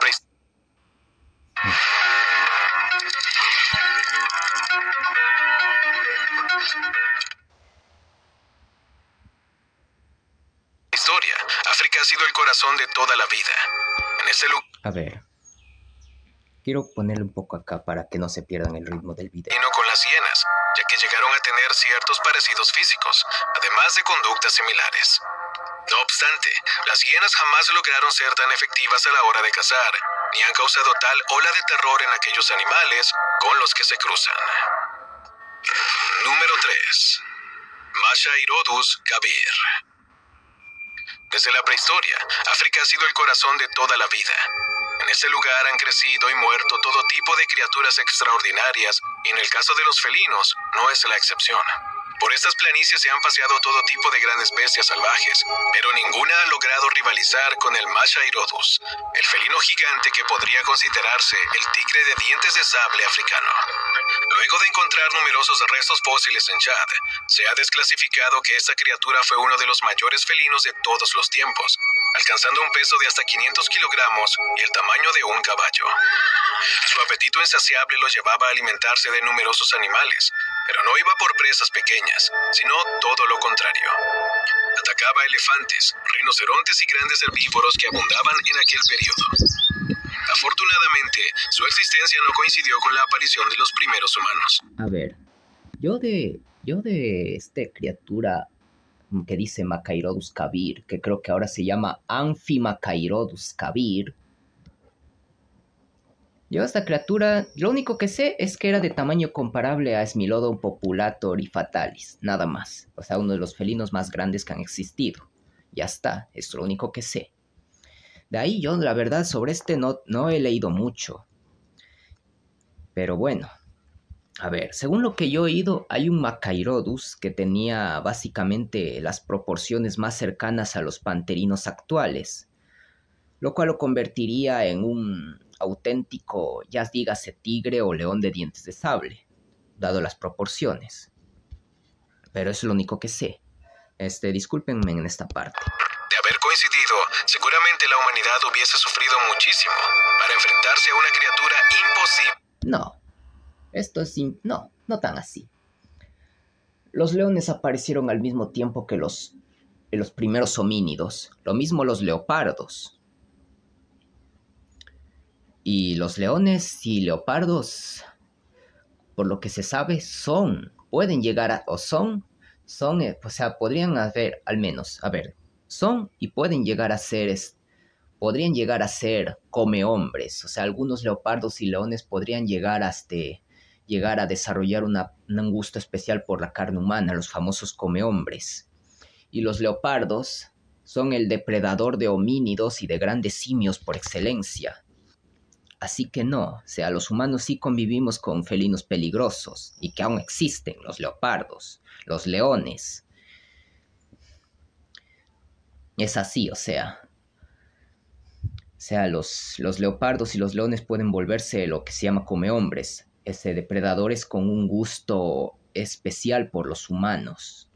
historia, África ha sido el corazón de toda la vida. En ese lugar... A ver, quiero ponerle un poco acá para que no se pierdan el ritmo del video. Con las hienas, ya que llegaron a tener ciertos parecidos físicos, además de conductas similares. No obstante, las hienas jamás lograron ser tan efectivas a la hora de cazar, ni han causado tal ola de terror en aquellos animales con los que se cruzan. Número 3. Mashairodus gavir. Desde la prehistoria, África ha sido el corazón de toda la vida. En ese lugar han crecido y muerto todo tipo de criaturas extraordinarias, y en el caso de los felinos, no es la excepción. Por estas planicies se han paseado todo tipo de grandes bestias salvajes, pero ninguna ha logrado rivalizar con el Machairodus, el felino gigante que podría considerarse el tigre de dientes de sable africano. Luego de encontrar numerosos restos fósiles en Chad, se ha desclasificado que esta criatura fue uno de los mayores felinos de todos los tiempos, alcanzando un peso de hasta 500 kilogramos y el tamaño de un caballo. Su apetito insaciable lo llevaba a alimentarse de numerosos animales, pero no iba por presas pequeñas, sino todo lo contrario. Atacaba elefantes, rinocerontes y grandes herbívoros que abundaban en aquel periodo. Afortunadamente, su existencia no coincidió con la aparición de los primeros humanos. A ver, yo de esta criatura que dice Machairodus cavir, que creo que ahora se llama Amphimachairodus cavir, yo esta criatura, lo único que sé es que era de tamaño comparable a Smilodon populator y fatalis, nada más. O sea, uno de los felinos más grandes que han existido. Ya está, es lo único que sé. De ahí yo, la verdad, sobre este no he leído mucho. Pero bueno, a ver, según lo que yo he oído, hay un Machairodus que tenía básicamente las proporciones más cercanas a los panterinos actuales, lo cual lo convertiría en un auténtico, ya dígase tigre o león de dientes de sable, dado las proporciones. Pero eso es lo único que sé. Discúlpenme en esta parte. De haber coincidido, seguramente la humanidad hubiese sufrido muchísimo para enfrentarse a una criatura imposible. No, esto es... no tan así. Los leones aparecieron al mismo tiempo que los primeros homínidos. Lo mismo los leopardos. Y los leones y leopardos, por lo que se sabe, pueden llegar a, o son, o sea, podrían haber, al menos, son y pueden llegar a ser, podrían llegar a ser comehombres. O sea, algunos leopardos y leones podrían llegar a desarrollar un gusto especial por la carne humana, los famosos comehombres. Y los leopardos son el depredador de homínidos y de grandes simios por excelencia. Así que no, o sea, los humanos sí convivimos con felinos peligrosos y que aún existen, los leopardos, los leones. Es así, o sea, los leopardos y los leones pueden volverse lo que se llama comehombres, depredadores con un gusto especial por los humanos.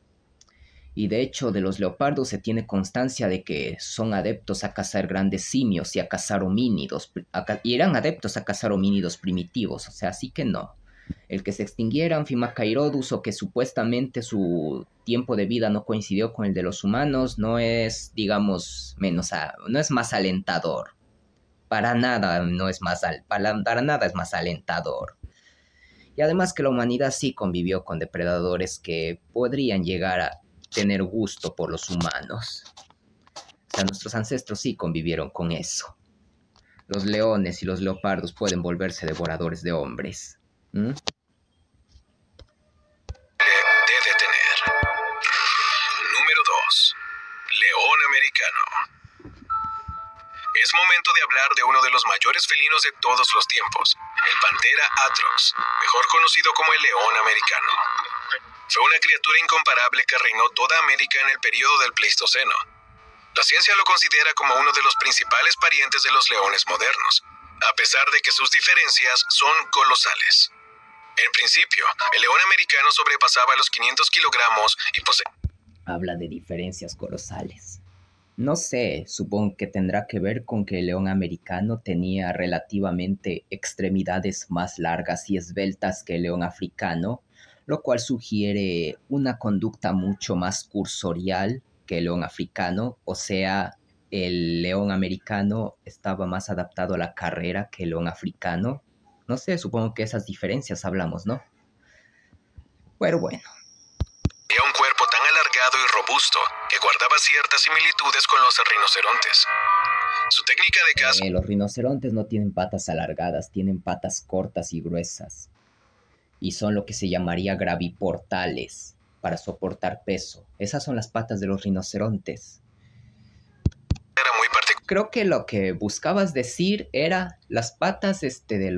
Y de hecho de los leopardos se tiene constancia de que son adeptos a cazar grandes simios y a cazar homínidos, y eran adeptos a cazar homínidos primitivos, o sea, así que no. El que se extinguiera Amphimachairodus o que supuestamente su tiempo de vida no coincidió con el de los humanos no es, digamos, no es más alentador. Para nada es más alentador. Y además que la humanidad sí convivió con depredadores que podrían llegar a tener gusto por los humanos. O sea, nuestros ancestros sí convivieron con eso. Los leones y los leopardos pueden volverse devoradores de hombres. De detener. Número 2. León americano. Es momento de hablar de uno de los mayores felinos de todos los tiempos, el Panthera atrox, mejor conocido como el león americano. Fue una criatura incomparable que reinó toda América en el periodo del Pleistoceno. La ciencia lo considera como uno de los principales parientes de los leones modernos, a pesar de que sus diferencias son colosales. En principio, el león americano sobrepasaba los 500 kilogramos y Habla de diferencias colosales. No sé, supongo que tendrá que ver con que el león americano tenía relativamente extremidades más largas y esbeltas que el león africano, lo cual sugiere una conducta mucho más cursorial que el león africano, o sea, el león americano estaba más adaptado a la carrera que el león africano. No sé, supongo que esas diferencias hablamos, ¿no? Pero bueno. Tenía un cuerpo tan alargado y robusto que guardaba ciertas similitudes con los rinocerontes. Su técnica de caza... Los rinocerontes no tienen patas alargadas, tienen patas cortas y gruesas. Y son lo que se llamaría graviportales, para soportar peso. Esas son las patas de los rinocerontes. Era muy particular. Creo que lo que buscabas decir era las patas de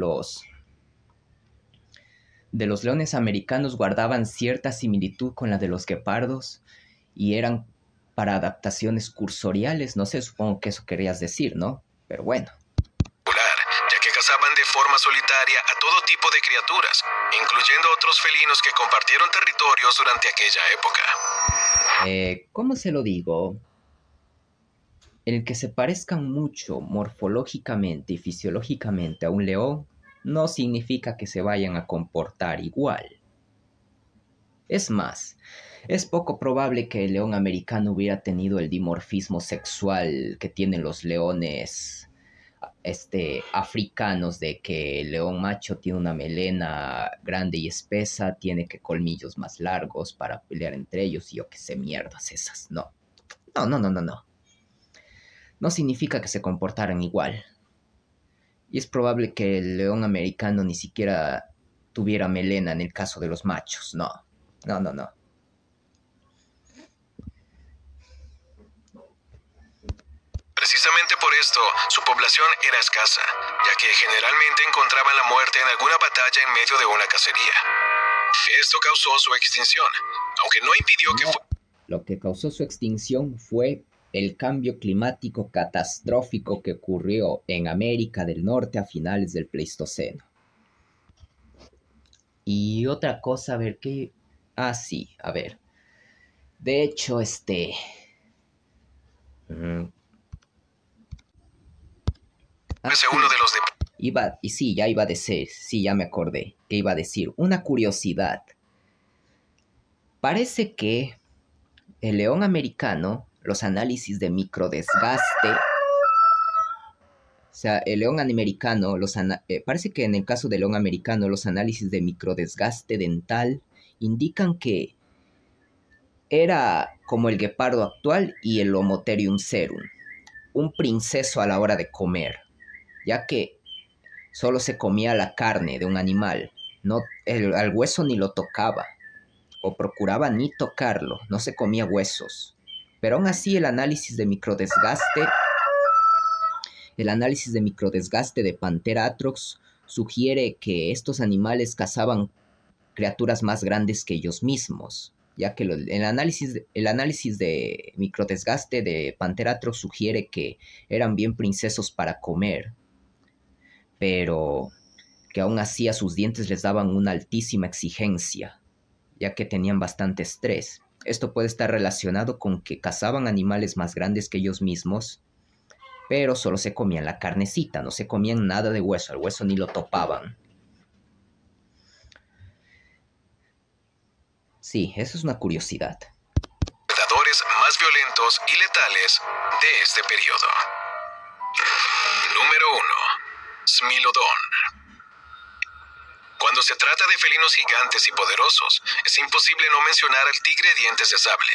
de los leones americanos guardaban cierta similitud con la de los guepardos y eran para adaptaciones cursoriales. No sé, supongo que eso querías decir, ¿no? Pero bueno. Ya que cazaban de forma solitaria a todo tipo de criaturas, incluyendo otros felinos que compartieron territorios durante aquella época. ¿Cómo se lo digo? El que se parezcan mucho morfológicamente y fisiológicamente a un león no significa que se vayan a comportar igual. Es más, es poco probable que el león americano hubiera tenido el dimorfismo sexual que tienen los leones africanos, de que el león macho tiene una melena grande y espesa, tiene que colmillos más largos para pelear entre ellos y yo qué sé, mierdas esas. No. No significa que se comportaran igual. Y es probable que el león americano ni siquiera tuviera melena en el caso de los machos. No. Precisamente por esto, su población era escasa, ya que generalmente encontraban la muerte en alguna batalla en medio de una cacería. Esto causó su extinción, aunque no impidió que fuera. Lo que causó su extinción fue el cambio climático catastrófico que ocurrió en América del Norte a finales del Pleistoceno. Y otra cosa, a ver qué... Ah, sí, a ver. De hecho, Uno de los ya iba a decir, sí, ya me acordé, que iba a decir, una curiosidad. Parece que el león americano, los análisis de microdesgaste, o sea, el león americano, parece que en el caso del león americano, los análisis de microdesgaste dental indican que era como el guepardo actual y el Homotherium serum, un princeso a la hora de comer, ya que solo se comía la carne de un animal, al hueso ni lo tocaba, o procuraba ni tocarlo, no se comía huesos. Pero aún así el análisis de microdesgaste de Panthera atrox sugiere que estos animales cazaban criaturas más grandes que ellos mismos, ya que el análisis de microdesgaste de Panthera atrox sugiere que eran bien princesos para comer, pero que aún así a sus dientes les daban una altísima exigencia, ya que tenían bastante estrés. Esto puede estar relacionado con que cazaban animales más grandes que ellos mismos, pero solo se comían la carnecita, no se comían nada de hueso, al hueso ni lo topaban. Sí, eso es una curiosidad. Predadores más violentos y letales de este periodo. Número 1. Smilodon. Cuando se trata de felinos gigantes y poderosos, es imposible no mencionar al tigre de dientes de sable.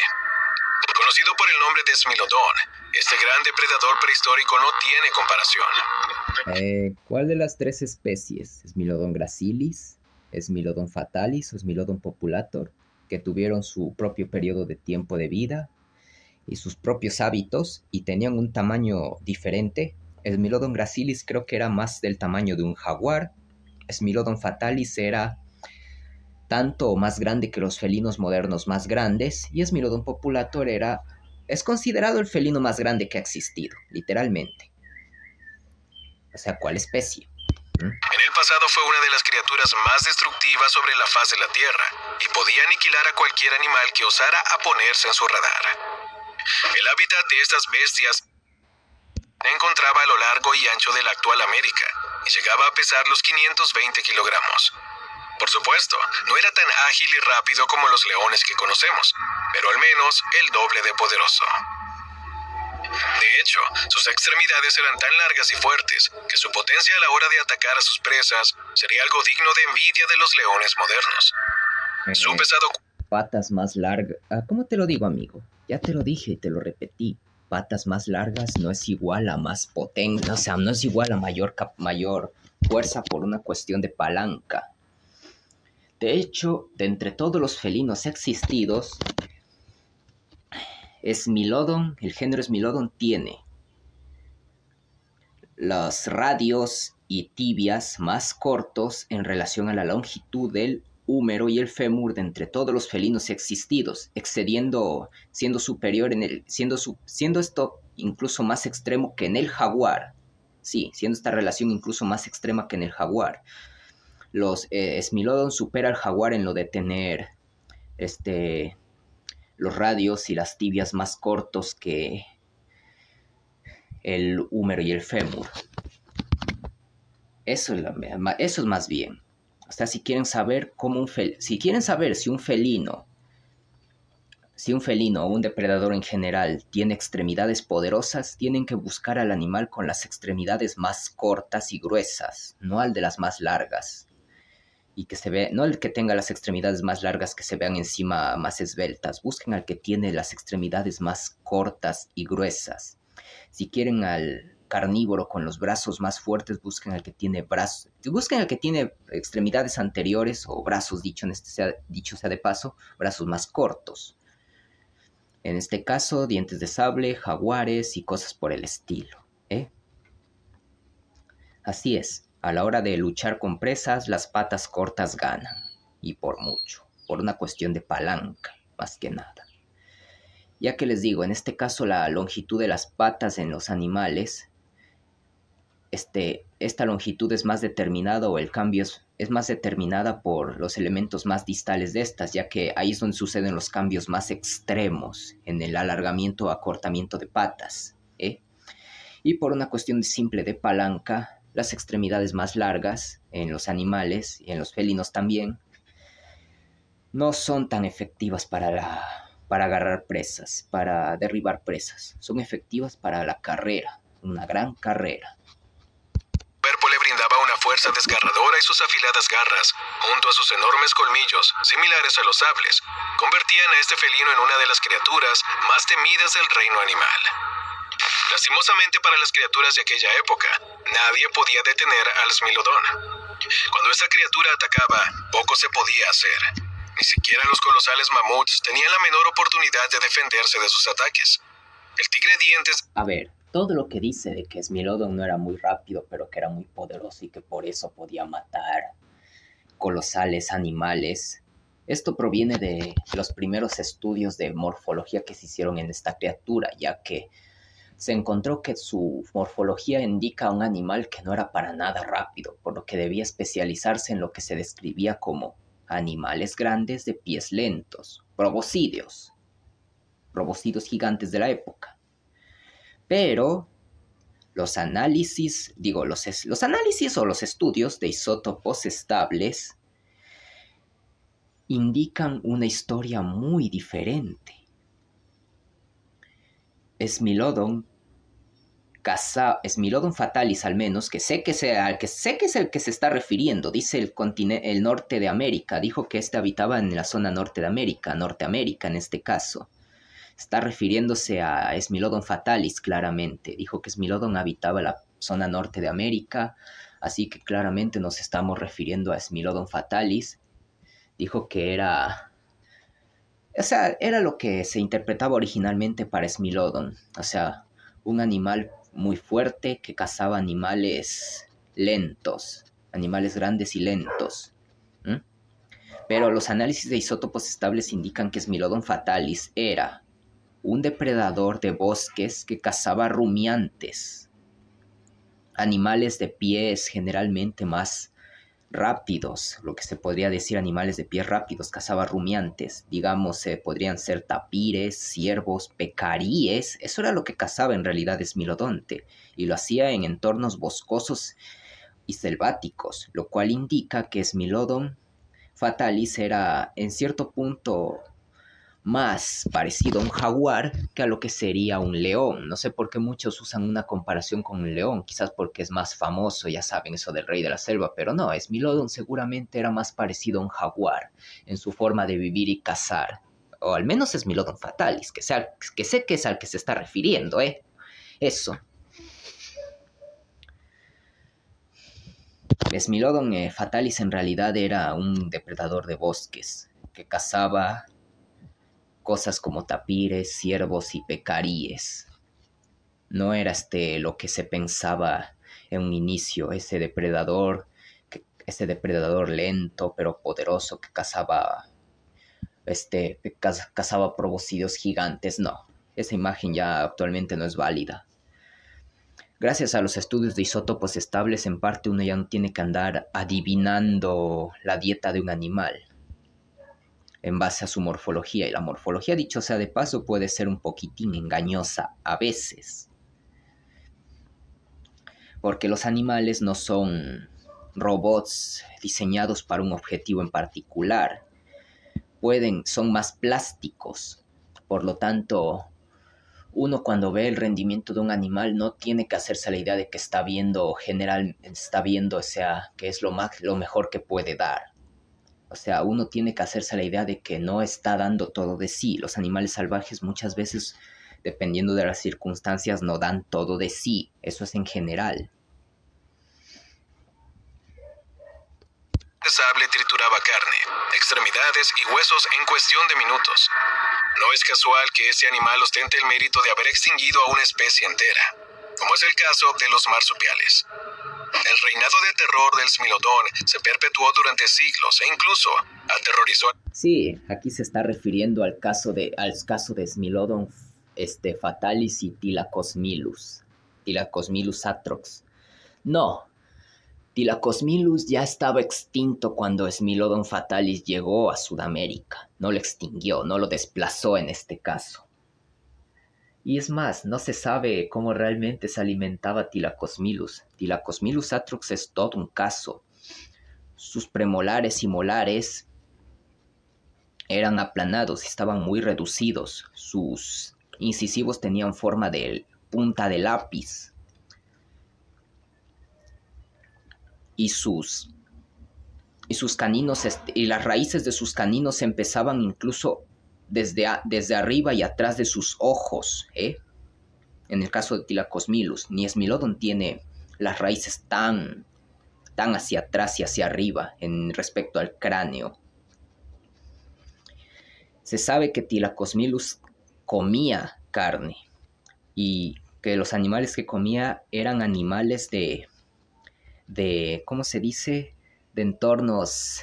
Conocido por el nombre de Smilodon, este gran depredador prehistórico no tiene comparación. ¿Cuál de las tres especies? ¿Smilodon gracilis, Smilodon fatalis o Smilodon populator, que tuvieron su propio periodo de tiempo de vida y sus propios hábitos y tenían un tamaño diferente? Smilodon gracilis creo que era más del tamaño de un jaguar. Smilodon fatalis era tanto o más grande que los felinos modernos más grandes, y Smilodon populator es considerado el felino más grande que ha existido, literalmente. O sea, ¿cuál especie? En el pasado fue una de las criaturas más destructivas sobre la faz de la Tierra y podía aniquilar a cualquier animal que osara a ponerse en su radar. El hábitat de estas bestias se encontraba a lo largo y ancho de la actual América y llegaba a pesar los 520 kilogramos. Por supuesto, no era tan ágil y rápido como los leones que conocemos, pero al menos el doble de poderoso. De hecho, sus extremidades eran tan largas y fuertes que su potencia a la hora de atacar a sus presas sería algo digno de envidia de los leones modernos. Su pesado... Patas más largas... ¿Cómo te lo digo, amigo? Ya te lo dije y te lo repetí. Patas más largas no es igual a más potente, o sea, no es igual a mayor fuerza por una cuestión de palanca. De hecho, de entre todos los felinos existidos, Smilodon, el género Smilodon tiene los radios y tibias más cortos en relación a la longitud del húmero y el fémur de entre todos los felinos existidos, siendo superior siendo esto incluso más extremo que en el jaguar. Sí, siendo esta relación incluso más extrema que en el jaguar. Los Smilodon supera al jaguar en lo de tener los radios y las tibias más cortos que el húmero y el fémur. Eso es más bien. O sea, si quieren saber si un felino o un depredador en general tiene extremidades poderosas, tienen que buscar al animal con las extremidades más cortas y gruesas, no al de las más largas. Y no el que tenga las extremidades más largas que se vean encima más esbeltas. Busquen al que tiene las extremidades más cortas y gruesas. Si quieren al carnívoro con los brazos más fuertes, busquen al que tiene extremidades anteriores o brazos, dicho sea de paso, brazos más cortos. En este caso, dientes de sable, jaguares y cosas por el estilo. Así es. A la hora de luchar con presas, las patas cortas ganan, y por mucho, por una cuestión de palanca, más que nada. Ya que les digo, en este caso la longitud de las patas en los animales, esta longitud es más determinada o el cambio es más determinada por los elementos más distales de estas, ya que ahí es donde suceden los cambios más extremos en el alargamiento o acortamiento de patas. Y por una cuestión simple de palanca, las extremidades más largas en los animales y en los felinos también no son tan efectivas para agarrar presas, para derribar presas. Son efectivas para la carrera, una gran carrera. Su cuerpo le brindaba una fuerza desgarradora y sus afiladas garras, junto a sus enormes colmillos, similares a los sables, convertían a este felino en una de las criaturas más temidas del reino animal. Lastimosamente para las criaturas de aquella época, nadie podía detener al Smilodon. Cuando esta criatura atacaba, poco se podía hacer. Ni siquiera los colosales mamuts tenían la menor oportunidad de defenderse de sus ataques. El tigre dientes... A ver, todo lo que dice de que Smilodon no era muy rápido, pero que era muy poderoso y que por eso podía matar colosales animales, esto proviene de los primeros estudios de morfología que se hicieron en esta criatura, ya que se encontró que su morfología indica a un animal que no era para nada rápido, por lo que debía especializarse en lo que se describía como animales grandes de pies lentos, proboscideos gigantes de la época. Pero los análisis o los estudios de isótopos estables indican una historia muy diferente. Smilodon fatalis, al menos, que sé que es el que se está refiriendo, dice el norte de América, dijo que habitaba en la zona norte de América, Norteamérica en este caso. Está refiriéndose a Smilodon fatalis, claramente. Dijo que Smilodon habitaba la zona norte de América, así que claramente nos estamos refiriendo a Smilodon fatalis. Dijo que era lo que se interpretaba originalmente para Smilodon, o sea, un animal muy fuerte que cazaba animales lentos, animales grandes y lentos. Pero los análisis de isótopos estables indican que Smilodon fatalis era un depredador de bosques que cazaba rumiantes, animales de pies generalmente más rápidos, lo que se podría decir animales de pies rápidos, cazaba rumiantes, digamos, podrían ser tapires, ciervos, pecaríes, eso era lo que cazaba en realidad Smilodonte, y lo hacía en entornos boscosos y selváticos, lo cual indica que Smilodon fatalis era en cierto punto más parecido a un jaguar que a lo que sería un león. No sé por qué muchos usan una comparación con un león, quizás porque es más famoso, ya saben, eso del rey de la selva, pero no, Smilodon seguramente era más parecido a un jaguar en su forma de vivir y cazar, o al menos Smilodon fatalis, que sé que es al que se está refiriendo, eso. Smilodon fatalis en realidad era un depredador de bosques que cazaba cosas como tapires, ciervos y pecaríes. No era lo que se pensaba en un inicio, ese depredador lento pero poderoso que cazaba proboscideos gigantes. No, esa imagen ya actualmente no es válida. Gracias a los estudios de isótopos estables, en parte uno ya no tiene que andar adivinando la dieta de un animal en base a su morfología. Y la morfología, dicho sea de paso, puede ser un poquitín engañosa a veces. Porque los animales no son robots diseñados para un objetivo en particular. Son más plásticos. Por lo tanto, uno cuando ve el rendimiento de un animal no tiene que hacerse la idea de que está viendo, o sea, que es lo mejor que puede dar. O sea, uno tiene que hacerse la idea de que no está dando todo de sí. Los animales salvajes muchas veces, dependiendo de las circunstancias, no dan todo de sí. Eso es en general. El sable trituraba carne, extremidades y huesos en cuestión de minutos. No es casual que ese animal ostente el mérito de haber extinguido a una especie entera, como es el caso de los marsupiales. El reinado de terror del Smilodón se perpetuó durante siglos e incluso aterrorizó. Sí, aquí se está refiriendo al caso de Smilodon fatalis y Thylacolmilus atrox. No, Thylacolmilus ya estaba extinto cuando Smilodon fatalis llegó a Sudamérica. No lo extinguió, no lo desplazó en este caso. Y es más, no se sabe cómo realmente se alimentaba Thylacolmilus. Thylacolmilus atrox es todo un caso. Sus premolares y molares eran aplanados, estaban muy reducidos. Sus incisivos tenían forma de punta de lápiz. Y sus caninos, y las raíces de sus caninos empezaban incluso desde arriba y atrás de sus ojos, En el caso de Thylacolmilus, ni Smilodon tiene las raíces tan hacia atrás y hacia arriba en respecto al cráneo. Se sabe que Thylacolmilus comía carne y que los animales que comía eran animales de ¿cómo se dice? De entornos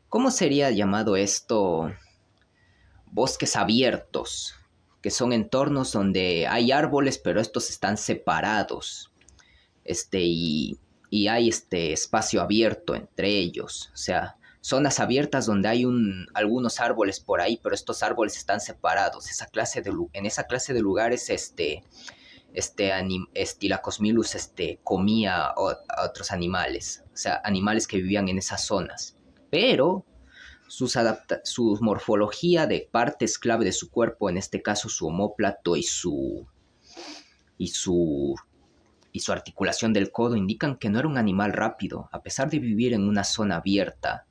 ¿cómo sería llamado esto? Bosques abiertos, que son entornos donde hay árboles, pero estos están separados, y hay espacio abierto entre ellos, o sea, zonas abiertas donde hay algunos árboles por ahí, pero estos árboles están separados. En esa clase de lugares, Thylacolmilus comía a otros animales, o sea, animales que vivían en esas zonas. Pero su morfología de partes clave de su cuerpo, en este caso su omóplato y su articulación del codo, indican que no era un animal rápido. A pesar de vivir en una zona abierta,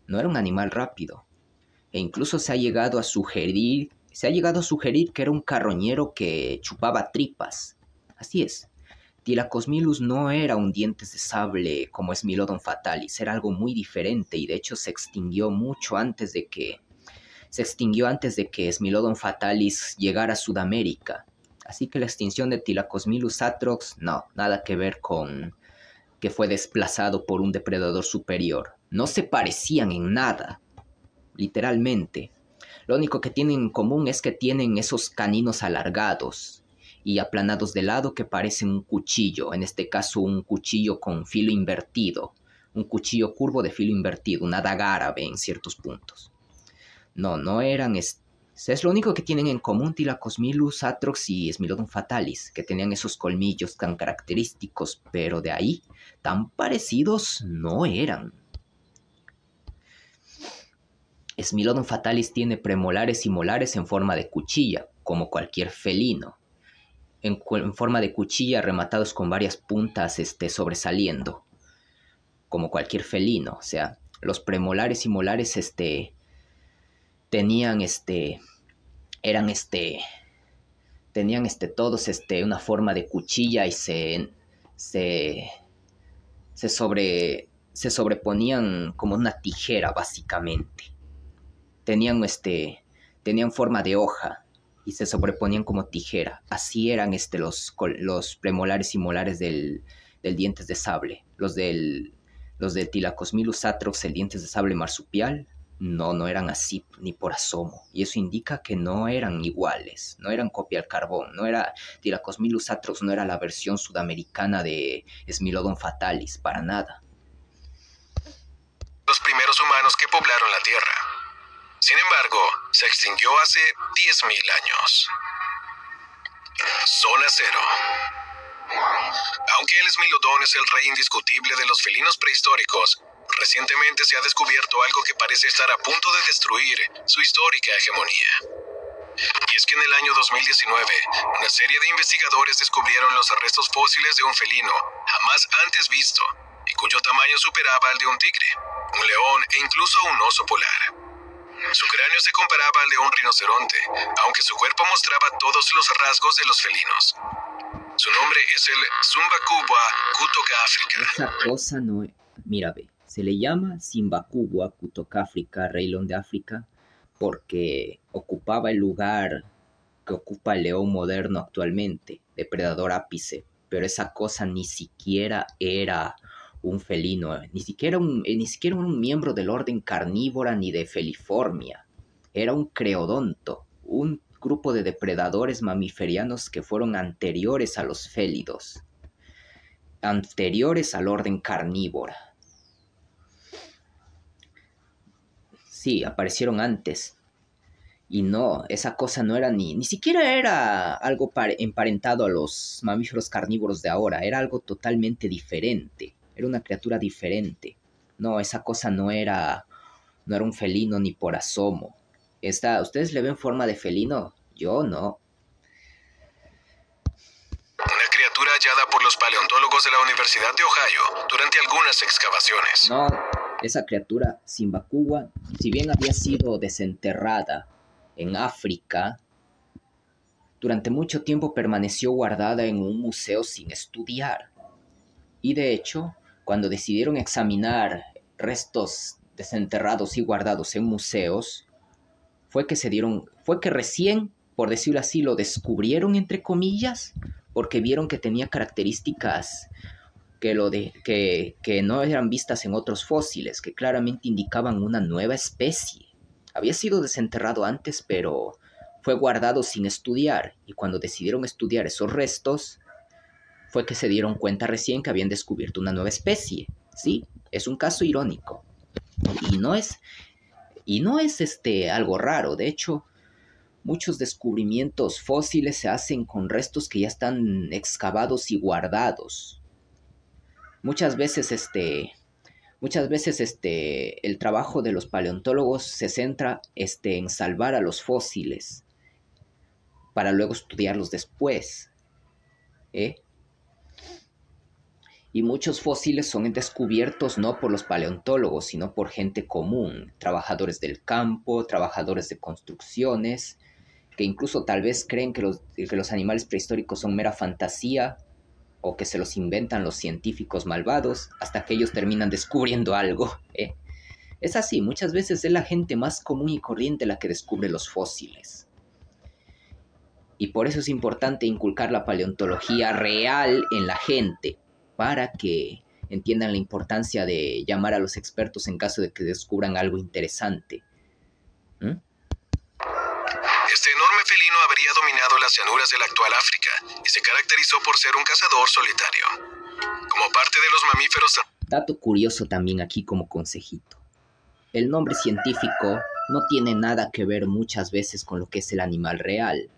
no era un animal rápido. E incluso se ha llegado a sugerir que era un carroñero que chupaba tripas. Así es. Thylacolmilus no era un dientes de sable como Smilodon fatalis, era algo muy diferente y de hecho se extinguió antes de que Smilodon fatalis llegara a Sudamérica. Así que la extinción de Thylacolmilus atrox, no, nada que ver con que fue desplazado por un depredador superior. No se parecían en nada, literalmente. Lo único que tienen en común es que tienen esos caninos alargados y aplanados de lado que parecen un cuchillo, en este caso un cuchillo con filo invertido, un cuchillo curvo de filo invertido, una daga árabe en ciertos puntos. No eran... Es lo único que tienen en común Thylacolmilus atrox y Smilodon fatalis, que tenían esos colmillos tan característicos, pero de ahí tan parecidos no eran. Smilodon fatalis tiene premolares y molares en forma de cuchilla, como cualquier felino, en forma de cuchilla rematados con varias puntas sobresaliendo, como cualquier felino. O sea, los premolares y molares tenían todos una forma de cuchilla y se sobreponían como una tijera, básicamente. tenían, tenían forma de hoja y se sobreponían como tijera. Así eran los premolares y molares del dientes de sable. Los del Thylacosmilus atrox, el dientes de sable marsupial, no eran así ni por asomo. Y eso indica que no eran iguales, no eran copia al carbón. No era Thylacosmilus atrox, no era la versión sudamericana de Smilodon fatalis, para nada. Los primeros humanos que poblaron la Tierra. Sin embargo, se extinguió hace 10.000 años. Zona Cero. Aunque el Smilodon es el rey indiscutible de los felinos prehistóricos, recientemente se ha descubierto algo que parece estar a punto de destruir su histórica hegemonía. Y es que en el año 2019, una serie de investigadores descubrieron los restos fósiles de un felino jamás antes visto, y cuyo tamaño superaba al de un tigre, un león e incluso un oso polar. Su cráneo se comparaba al de un rinoceronte, aunque su cuerpo mostraba todos los rasgos de los felinos. Su nombre es el Simbacubua cutocáfrica. Esa cosa no... Mira, ve, se le llama Simbacubua cutocáfrica, rey león de África, porque ocupaba el lugar que ocupa el león moderno actualmente, depredador ápice, pero esa cosa ni siquiera era un felino, ni siquiera un miembro del orden carnívora ni de Feliformia. Era un creodonto, un grupo de depredadores mamiferianos que fueron anteriores a los félidos, anteriores al orden carnívora. Sí, aparecieron antes. Y no, esa cosa no era ni siquiera era algo emparentado a los mamíferos carnívoros de ahora, era algo totalmente diferente, era una criatura diferente. No, esa cosa no era un felino ni por asomo. ¿Ustedes le ven forma de felino? Yo no. Una criatura hallada por los paleontólogos de la Universidad de Ohio durante algunas excavaciones. No, esa criatura, Simbacubua, si bien había sido desenterrada en África, durante mucho tiempo permaneció guardada en un museo sin estudiar. Y de hecho, cuando decidieron examinar restos desenterrados y guardados en museos, fue que recién, por decirlo así, lo descubrieron, entre comillas, porque vieron que tenía características que no eran vistas en otros fósiles, que claramente indicaban una nueva especie. Había sido desenterrado antes, pero fue guardado sin estudiar, y cuando decidieron estudiar esos restos, fue que se dieron cuenta recién que habían descubierto una nueva especie. Sí, es un caso irónico. Y no es algo raro. De hecho, muchos descubrimientos fósiles se hacen con restos que ya están excavados y guardados. Muchas veces el trabajo de los paleontólogos se centra en salvar a los fósiles para luego estudiarlos después. Y muchos fósiles son descubiertos no por los paleontólogos, sino por gente común, trabajadores del campo, trabajadores de construcciones, que incluso tal vez creen que los animales prehistóricos son mera fantasía, o que se los inventan los científicos malvados, hasta que ellos terminan descubriendo algo. Es así, muchas veces es la gente más común y corriente la que descubre los fósiles. Y por eso es importante inculcar la paleontología real en la gente, para que entiendan la importancia de llamar a los expertos en caso de que descubran algo interesante. Este enorme felino habría dominado las llanuras de la actual África y se caracterizó por ser un cazador solitario. Como parte de los mamíferos... Dato curioso también aquí como consejito. El nombre científico no tiene nada que ver muchas veces con lo que es el animal real.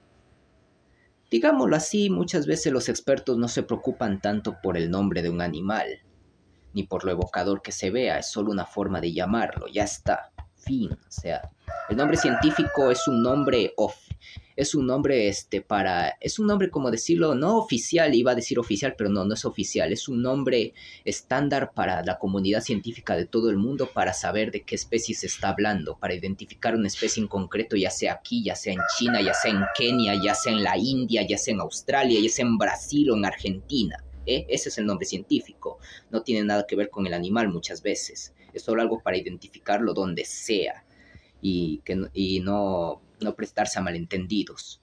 Digámoslo así, muchas veces los expertos no se preocupan tanto por el nombre de un animal, ni por lo evocador que se vea, es solo una forma de llamarlo, ya está, fin. O sea, el nombre científico es un nombre como decirlo, no oficial, iba a decir oficial, pero no es oficial, es un nombre estándar para la comunidad científica de todo el mundo para saber de qué especie se está hablando, para identificar una especie en concreto, ya sea aquí, ya sea en China, ya sea en Kenia, ya sea en la India, ya sea en Australia, ya sea en Brasil o en Argentina. Ese es el nombre científico, no tiene nada que ver con el animal muchas veces, es solo algo para identificarlo donde sea. y no prestarse a malentendidos.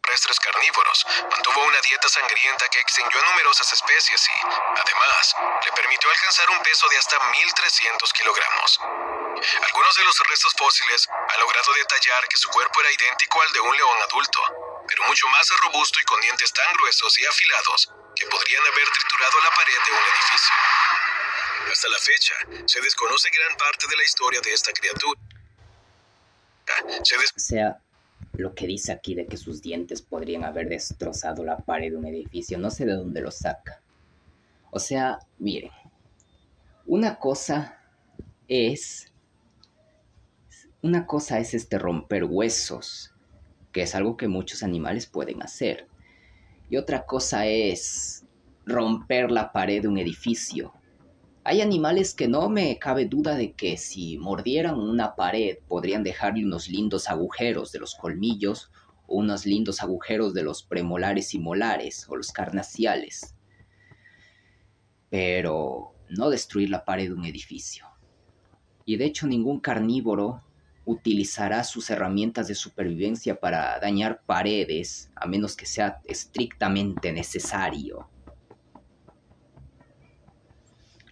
Terrestres carnívoros, mantuvo una dieta sangrienta que extinguió a numerosas especies y, además, le permitió alcanzar un peso de hasta 1.300 kilogramos. Algunos de los restos fósiles han logrado detallar que su cuerpo era idéntico al de un león adulto, pero mucho más robusto y con dientes tan gruesos y afilados que podrían haber triturado la pared de un edificio. Hasta la fecha, se desconoce gran parte de la historia de esta criatura. O sea, lo que dice aquí de que sus dientes podrían haber destrozado la pared de un edificio, no sé de dónde lo saca. O sea, miren, una cosa es romper huesos, que es algo que muchos animales pueden hacer. Y otra cosa es romper la pared de un edificio. Hay animales que no me cabe duda de que si mordieran una pared podrían dejarle unos lindos agujeros de los colmillos o unos lindos agujeros de los premolares y molares o los carnaciales. Pero no destruir la pared de un edificio. Y de hecho ningún carnívoro utilizará sus herramientas de supervivencia para dañar paredes a menos que sea estrictamente necesario.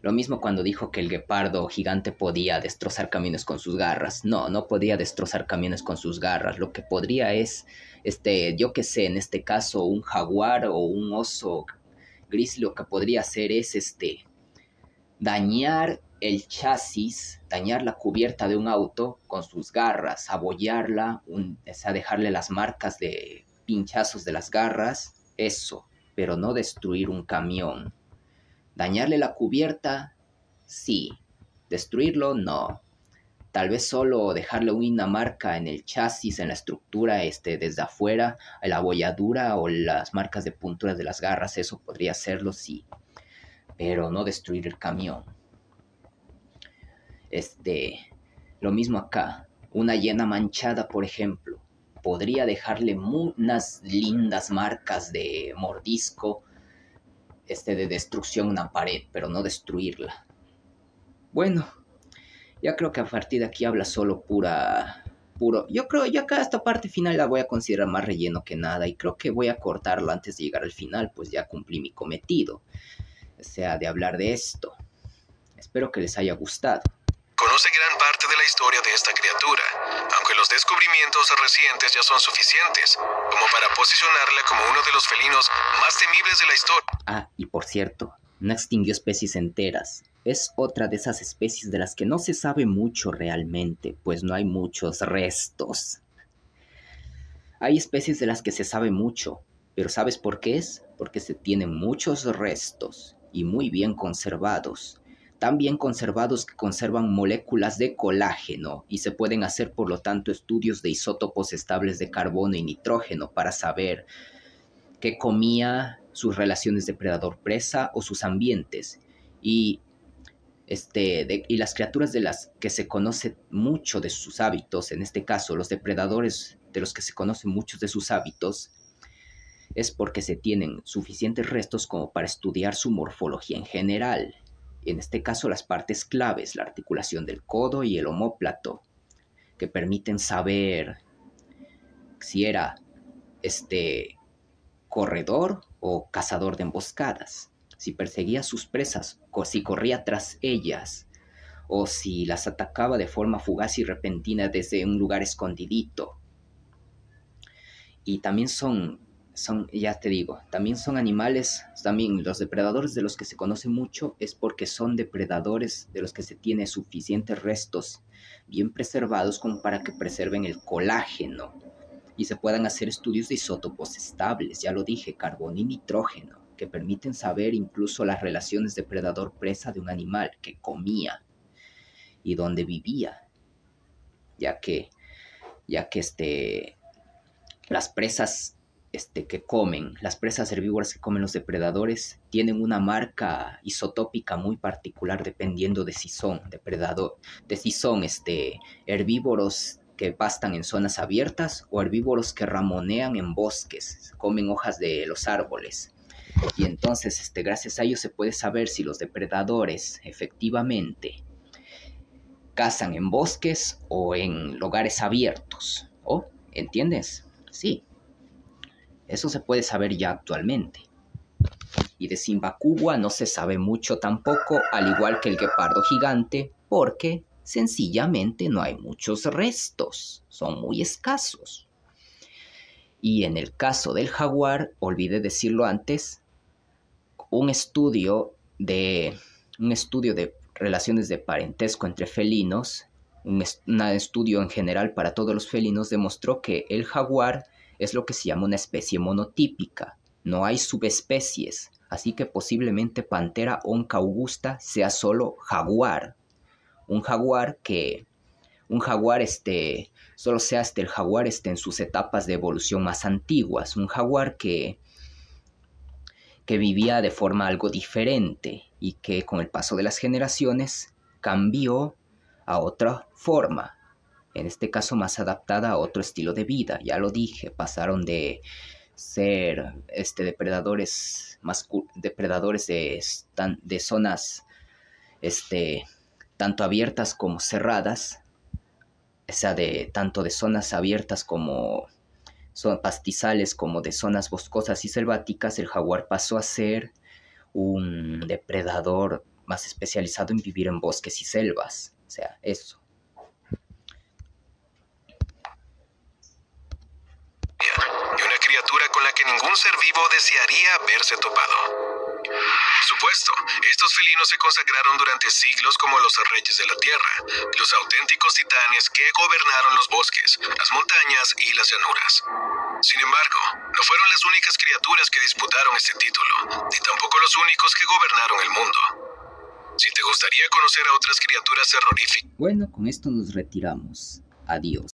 Lo mismo cuando dijo que el guepardo gigante podía destrozar camiones con sus garras. No podía destrozar camiones con sus garras. Lo que podría es, yo qué sé, en este caso un jaguar o un oso grizzly, lo que podría hacer es dañar el chasis, dañar la cubierta de un auto con sus garras, abollarla, dejarle las marcas de pinchazos de las garras, eso, pero no destruir un camión. Dañarle la cubierta, sí. Destruirlo, no. Tal vez solo dejarle una marca en el chasis, en la estructura, desde afuera, la abolladura o las marcas de punturas de las garras, eso podría hacerlo, sí. Pero no destruir el camión. Lo mismo acá. Una hiena manchada, por ejemplo, podría dejarle unas lindas marcas de mordisco, de destrucción a una pared, pero no destruirla. Bueno, ya creo que a partir de aquí habla solo puro. Yo creo que acá esta parte final la voy a considerar más relleno que nada y creo que voy a cortarlo antes de llegar al final, pues ya cumplí mi cometido, o sea, de hablar de esto. Espero que les haya gustado. Conoce gran parte de la historia de esta criatura, aunque los descubrimientos recientes ya son suficientes como para posicionarla como uno de los felinos más temibles de la historia. Ah, y por cierto, no extinguió especies enteras. Es otra de esas especies de las que no se sabe mucho realmente, pues no hay muchos restos. Hay especies de las que se sabe mucho, pero ¿sabes por qué es? Porque se tienen muchos restos y muy bien conservados. Tan bien conservados que conservan moléculas de colágeno y se pueden hacer por lo tanto estudios de isótopos estables de carbono y nitrógeno para saber qué comía, sus relaciones depredador-presa o sus ambientes. Y las criaturas de las que se conoce mucho de sus hábitos, en este caso los depredadores de los que se conocen muchos de sus hábitos, es porque se tienen suficientes restos como para estudiar su morfología en general. En este caso las partes claves, la articulación del codo y el omóplato, que permiten saber si era corredor o cazador de emboscadas, si perseguía a sus presas o si corría tras ellas o si las atacaba de forma fugaz y repentina desde un lugar escondidito. Y también ya te digo, también son animales, también los depredadores de los que se conoce mucho es porque son depredadores de los que se tiene suficientes restos bien preservados como para que preserven el colágeno y se puedan hacer estudios de isótopos estables, ya lo dije, carbono y nitrógeno, que permiten saber incluso las relaciones depredador-presa de un animal que comía y dónde vivía, ya que las presas que comen, las presas herbívoras que comen los depredadores tienen una marca isotópica muy particular dependiendo de si son herbívoros que pastan en zonas abiertas o herbívoros que ramonean en bosques, comen hojas de los árboles. Y entonces, gracias a ello se puede saber si los depredadores efectivamente cazan en bosques o en lugares abiertos. ¿Oh? ¿Entiendes? Sí. Eso se puede saber ya actualmente. Y de Simbacubua no se sabe mucho tampoco, al igual que el guepardo gigante, porque sencillamente no hay muchos restos, son muy escasos. Y en el caso del jaguar, olvidé decirlo antes, un estudio de relaciones de parentesco entre felinos, un estudio en general para todos los felinos, demostró que el jaguar es lo que se llama una especie monotípica. No hay subespecies, así que posiblemente Panthera onca augusta sea solo jaguar. Un jaguar solo sea el jaguar en sus etapas de evolución más antiguas. Un jaguar que vivía de forma algo diferente y que con el paso de las generaciones cambió a otra forma. En este caso más adaptada a otro estilo de vida. Ya lo dije, pasaron de ser depredadores de zonas tanto abiertas como cerradas, o sea, tanto de zonas abiertas como son pastizales como de zonas boscosas y selváticas. El jaguar pasó a ser un depredador más especializado en vivir en bosques y selvas. O sea, eso. Y una criatura con la que ningún ser vivo desearía haberse topado. Por supuesto, estos felinos se consagraron durante siglos como los reyes de la tierra, los auténticos titanes que gobernaron los bosques, las montañas y las llanuras. Sin embargo, no fueron las únicas criaturas que disputaron este título, ni tampoco los únicos que gobernaron el mundo. Si te gustaría conocer a otras criaturas terroríficas... Bueno, con esto nos retiramos. Adiós.